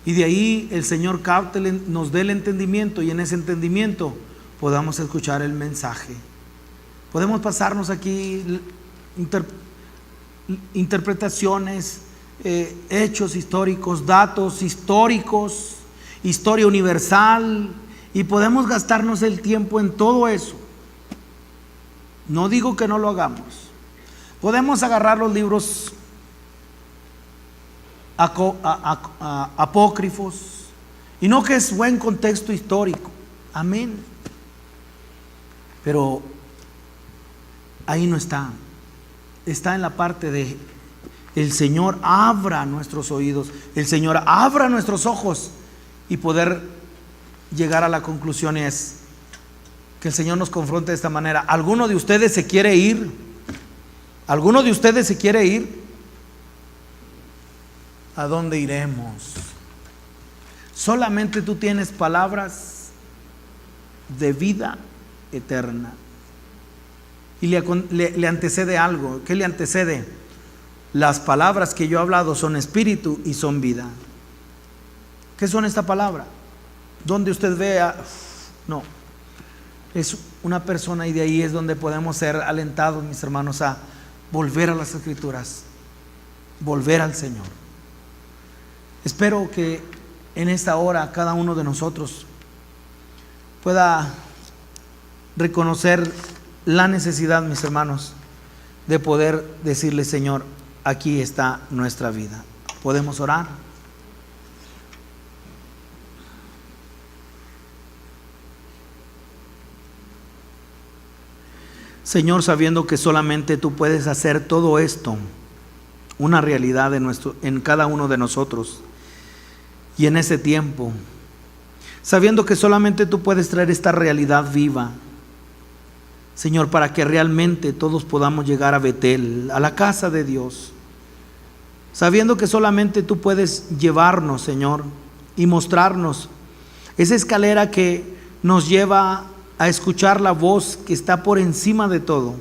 Y de ahí el Señor nos dé el entendimiento, y en ese entendimiento podamos escuchar el mensaje. Podemos pasarnos aquí interpretaciones, hechos históricos, datos históricos, historia universal, y podemos gastarnos el tiempo en todo eso. No digo que no lo hagamos. Podemos agarrar los libros apócrifos, y no que es buen contexto histórico, amén, pero ahí no está. Está en la parte de el Señor abra nuestros oídos, el Señor abra nuestros ojos, y poder llegar a la conclusión es que el Señor nos confronte de esta manera. ¿Alguno de ustedes se quiere ir? ¿Alguno de ustedes se quiere ir? ¿A dónde iremos? Solamente tú tienes palabras de vida eterna. Y le antecede algo. ¿Qué le antecede? Las palabras que yo he hablado son espíritu y son vida. ¿Qué son esta palabra? Donde usted vea, no, es una persona, y de ahí es donde podemos ser alentados, mis hermanos, a volver a las Escrituras, volver al Señor. Espero que en esta hora cada uno de nosotros pueda reconocer la necesidad, mis hermanos, de poder decirle: Señor, aquí está nuestra vida. ¿Podemos orar? Señor, sabiendo que solamente tú puedes hacer todo esto una realidad en cada uno de nosotros, y en ese tiempo, sabiendo que solamente tú puedes traer esta realidad viva, Señor, para que realmente todos podamos llegar a Betel, a la casa de Dios, sabiendo que solamente tú puedes llevarnos, Señor, y mostrarnos esa escalera que nos lleva a escuchar la voz que está por encima de todo.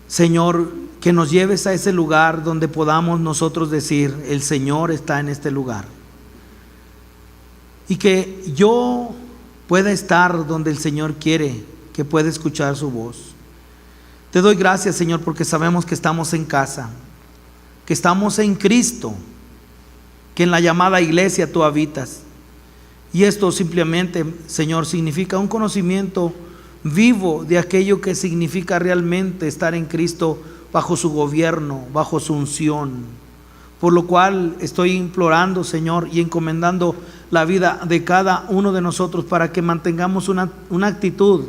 Señor, que nos lleves a ese lugar donde podamos nosotros decir: el Señor está en este lugar, y que yo pueda estar donde el Señor quiere que pueda escuchar su voz. Te doy gracias, Señor, porque sabemos que estamos en casa, que estamos en Cristo, que en la llamada iglesia tú habitas. Y esto simplemente, Señor, significa un conocimiento vivo de aquello que significa realmente estar en Cristo, bajo su gobierno, bajo su unción. Por lo cual estoy implorando, Señor, y encomendando la vida de cada uno de nosotros para que mantengamos una actitud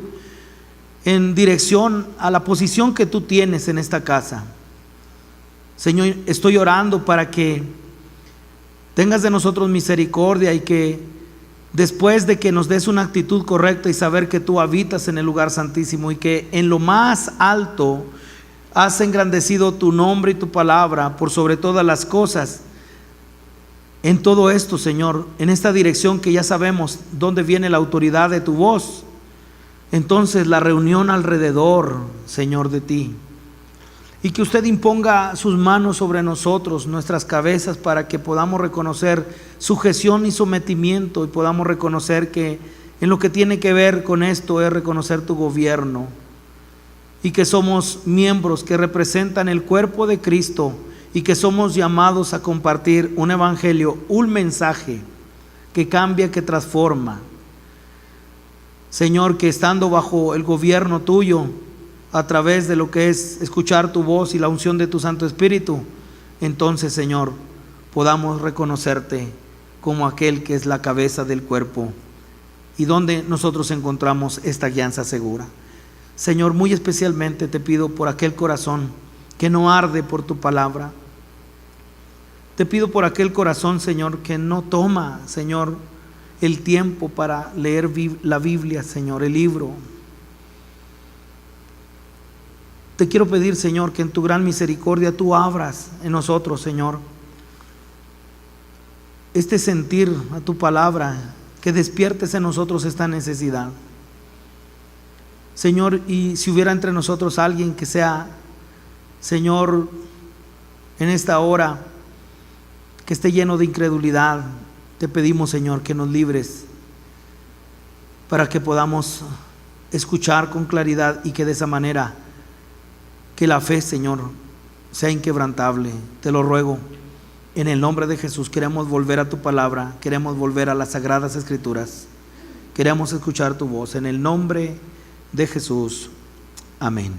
en dirección a la posición que tú tienes en esta casa. Señor, estoy orando para que tengas de nosotros misericordia, y que después de que nos des una actitud correcta y saber que tú habitas en el lugar santísimo, y que en lo más alto has engrandecido tu nombre y tu palabra por sobre todas las cosas, en todo esto, Señor, en esta dirección que ya sabemos dónde viene la autoridad de tu voz, entonces la reunión alrededor, Señor, de ti, y que usted imponga sus manos sobre nosotros, nuestras cabezas, para que podamos reconocer sujeción y sometimiento, y podamos reconocer que en lo que tiene que ver con esto es reconocer tu gobierno, y que somos miembros que representan el cuerpo de Cristo, y que somos llamados a compartir un evangelio, un mensaje que cambia, que transforma. Señor, que estando bajo el gobierno tuyo, a través de lo que es escuchar tu voz y la unción de tu Santo Espíritu, entonces, Señor, podamos reconocerte como aquel que es la cabeza del cuerpo, y donde nosotros encontramos esta guianza segura. Señor, muy especialmente te pido por aquel corazón que no arde por tu palabra. Te pido por aquel corazón, Señor, que no toma, Señor, el tiempo para leer la Biblia, Señor, el libro. Te quiero pedir, Señor, que en tu gran misericordia tú abras en nosotros, Señor, este sentir a tu palabra, que despiertes en nosotros esta necesidad. Señor, y si hubiera entre nosotros alguien que sea, Señor, en esta hora, que esté lleno de incredulidad, te pedimos, Señor, que nos libres para que podamos escuchar con claridad y que de esa manera que la fe, Señor, sea inquebrantable. Te lo ruego en el nombre de Jesús. Queremos volver a tu palabra, queremos volver a las sagradas escrituras, queremos escuchar tu voz en el nombre de Jesús. Amén.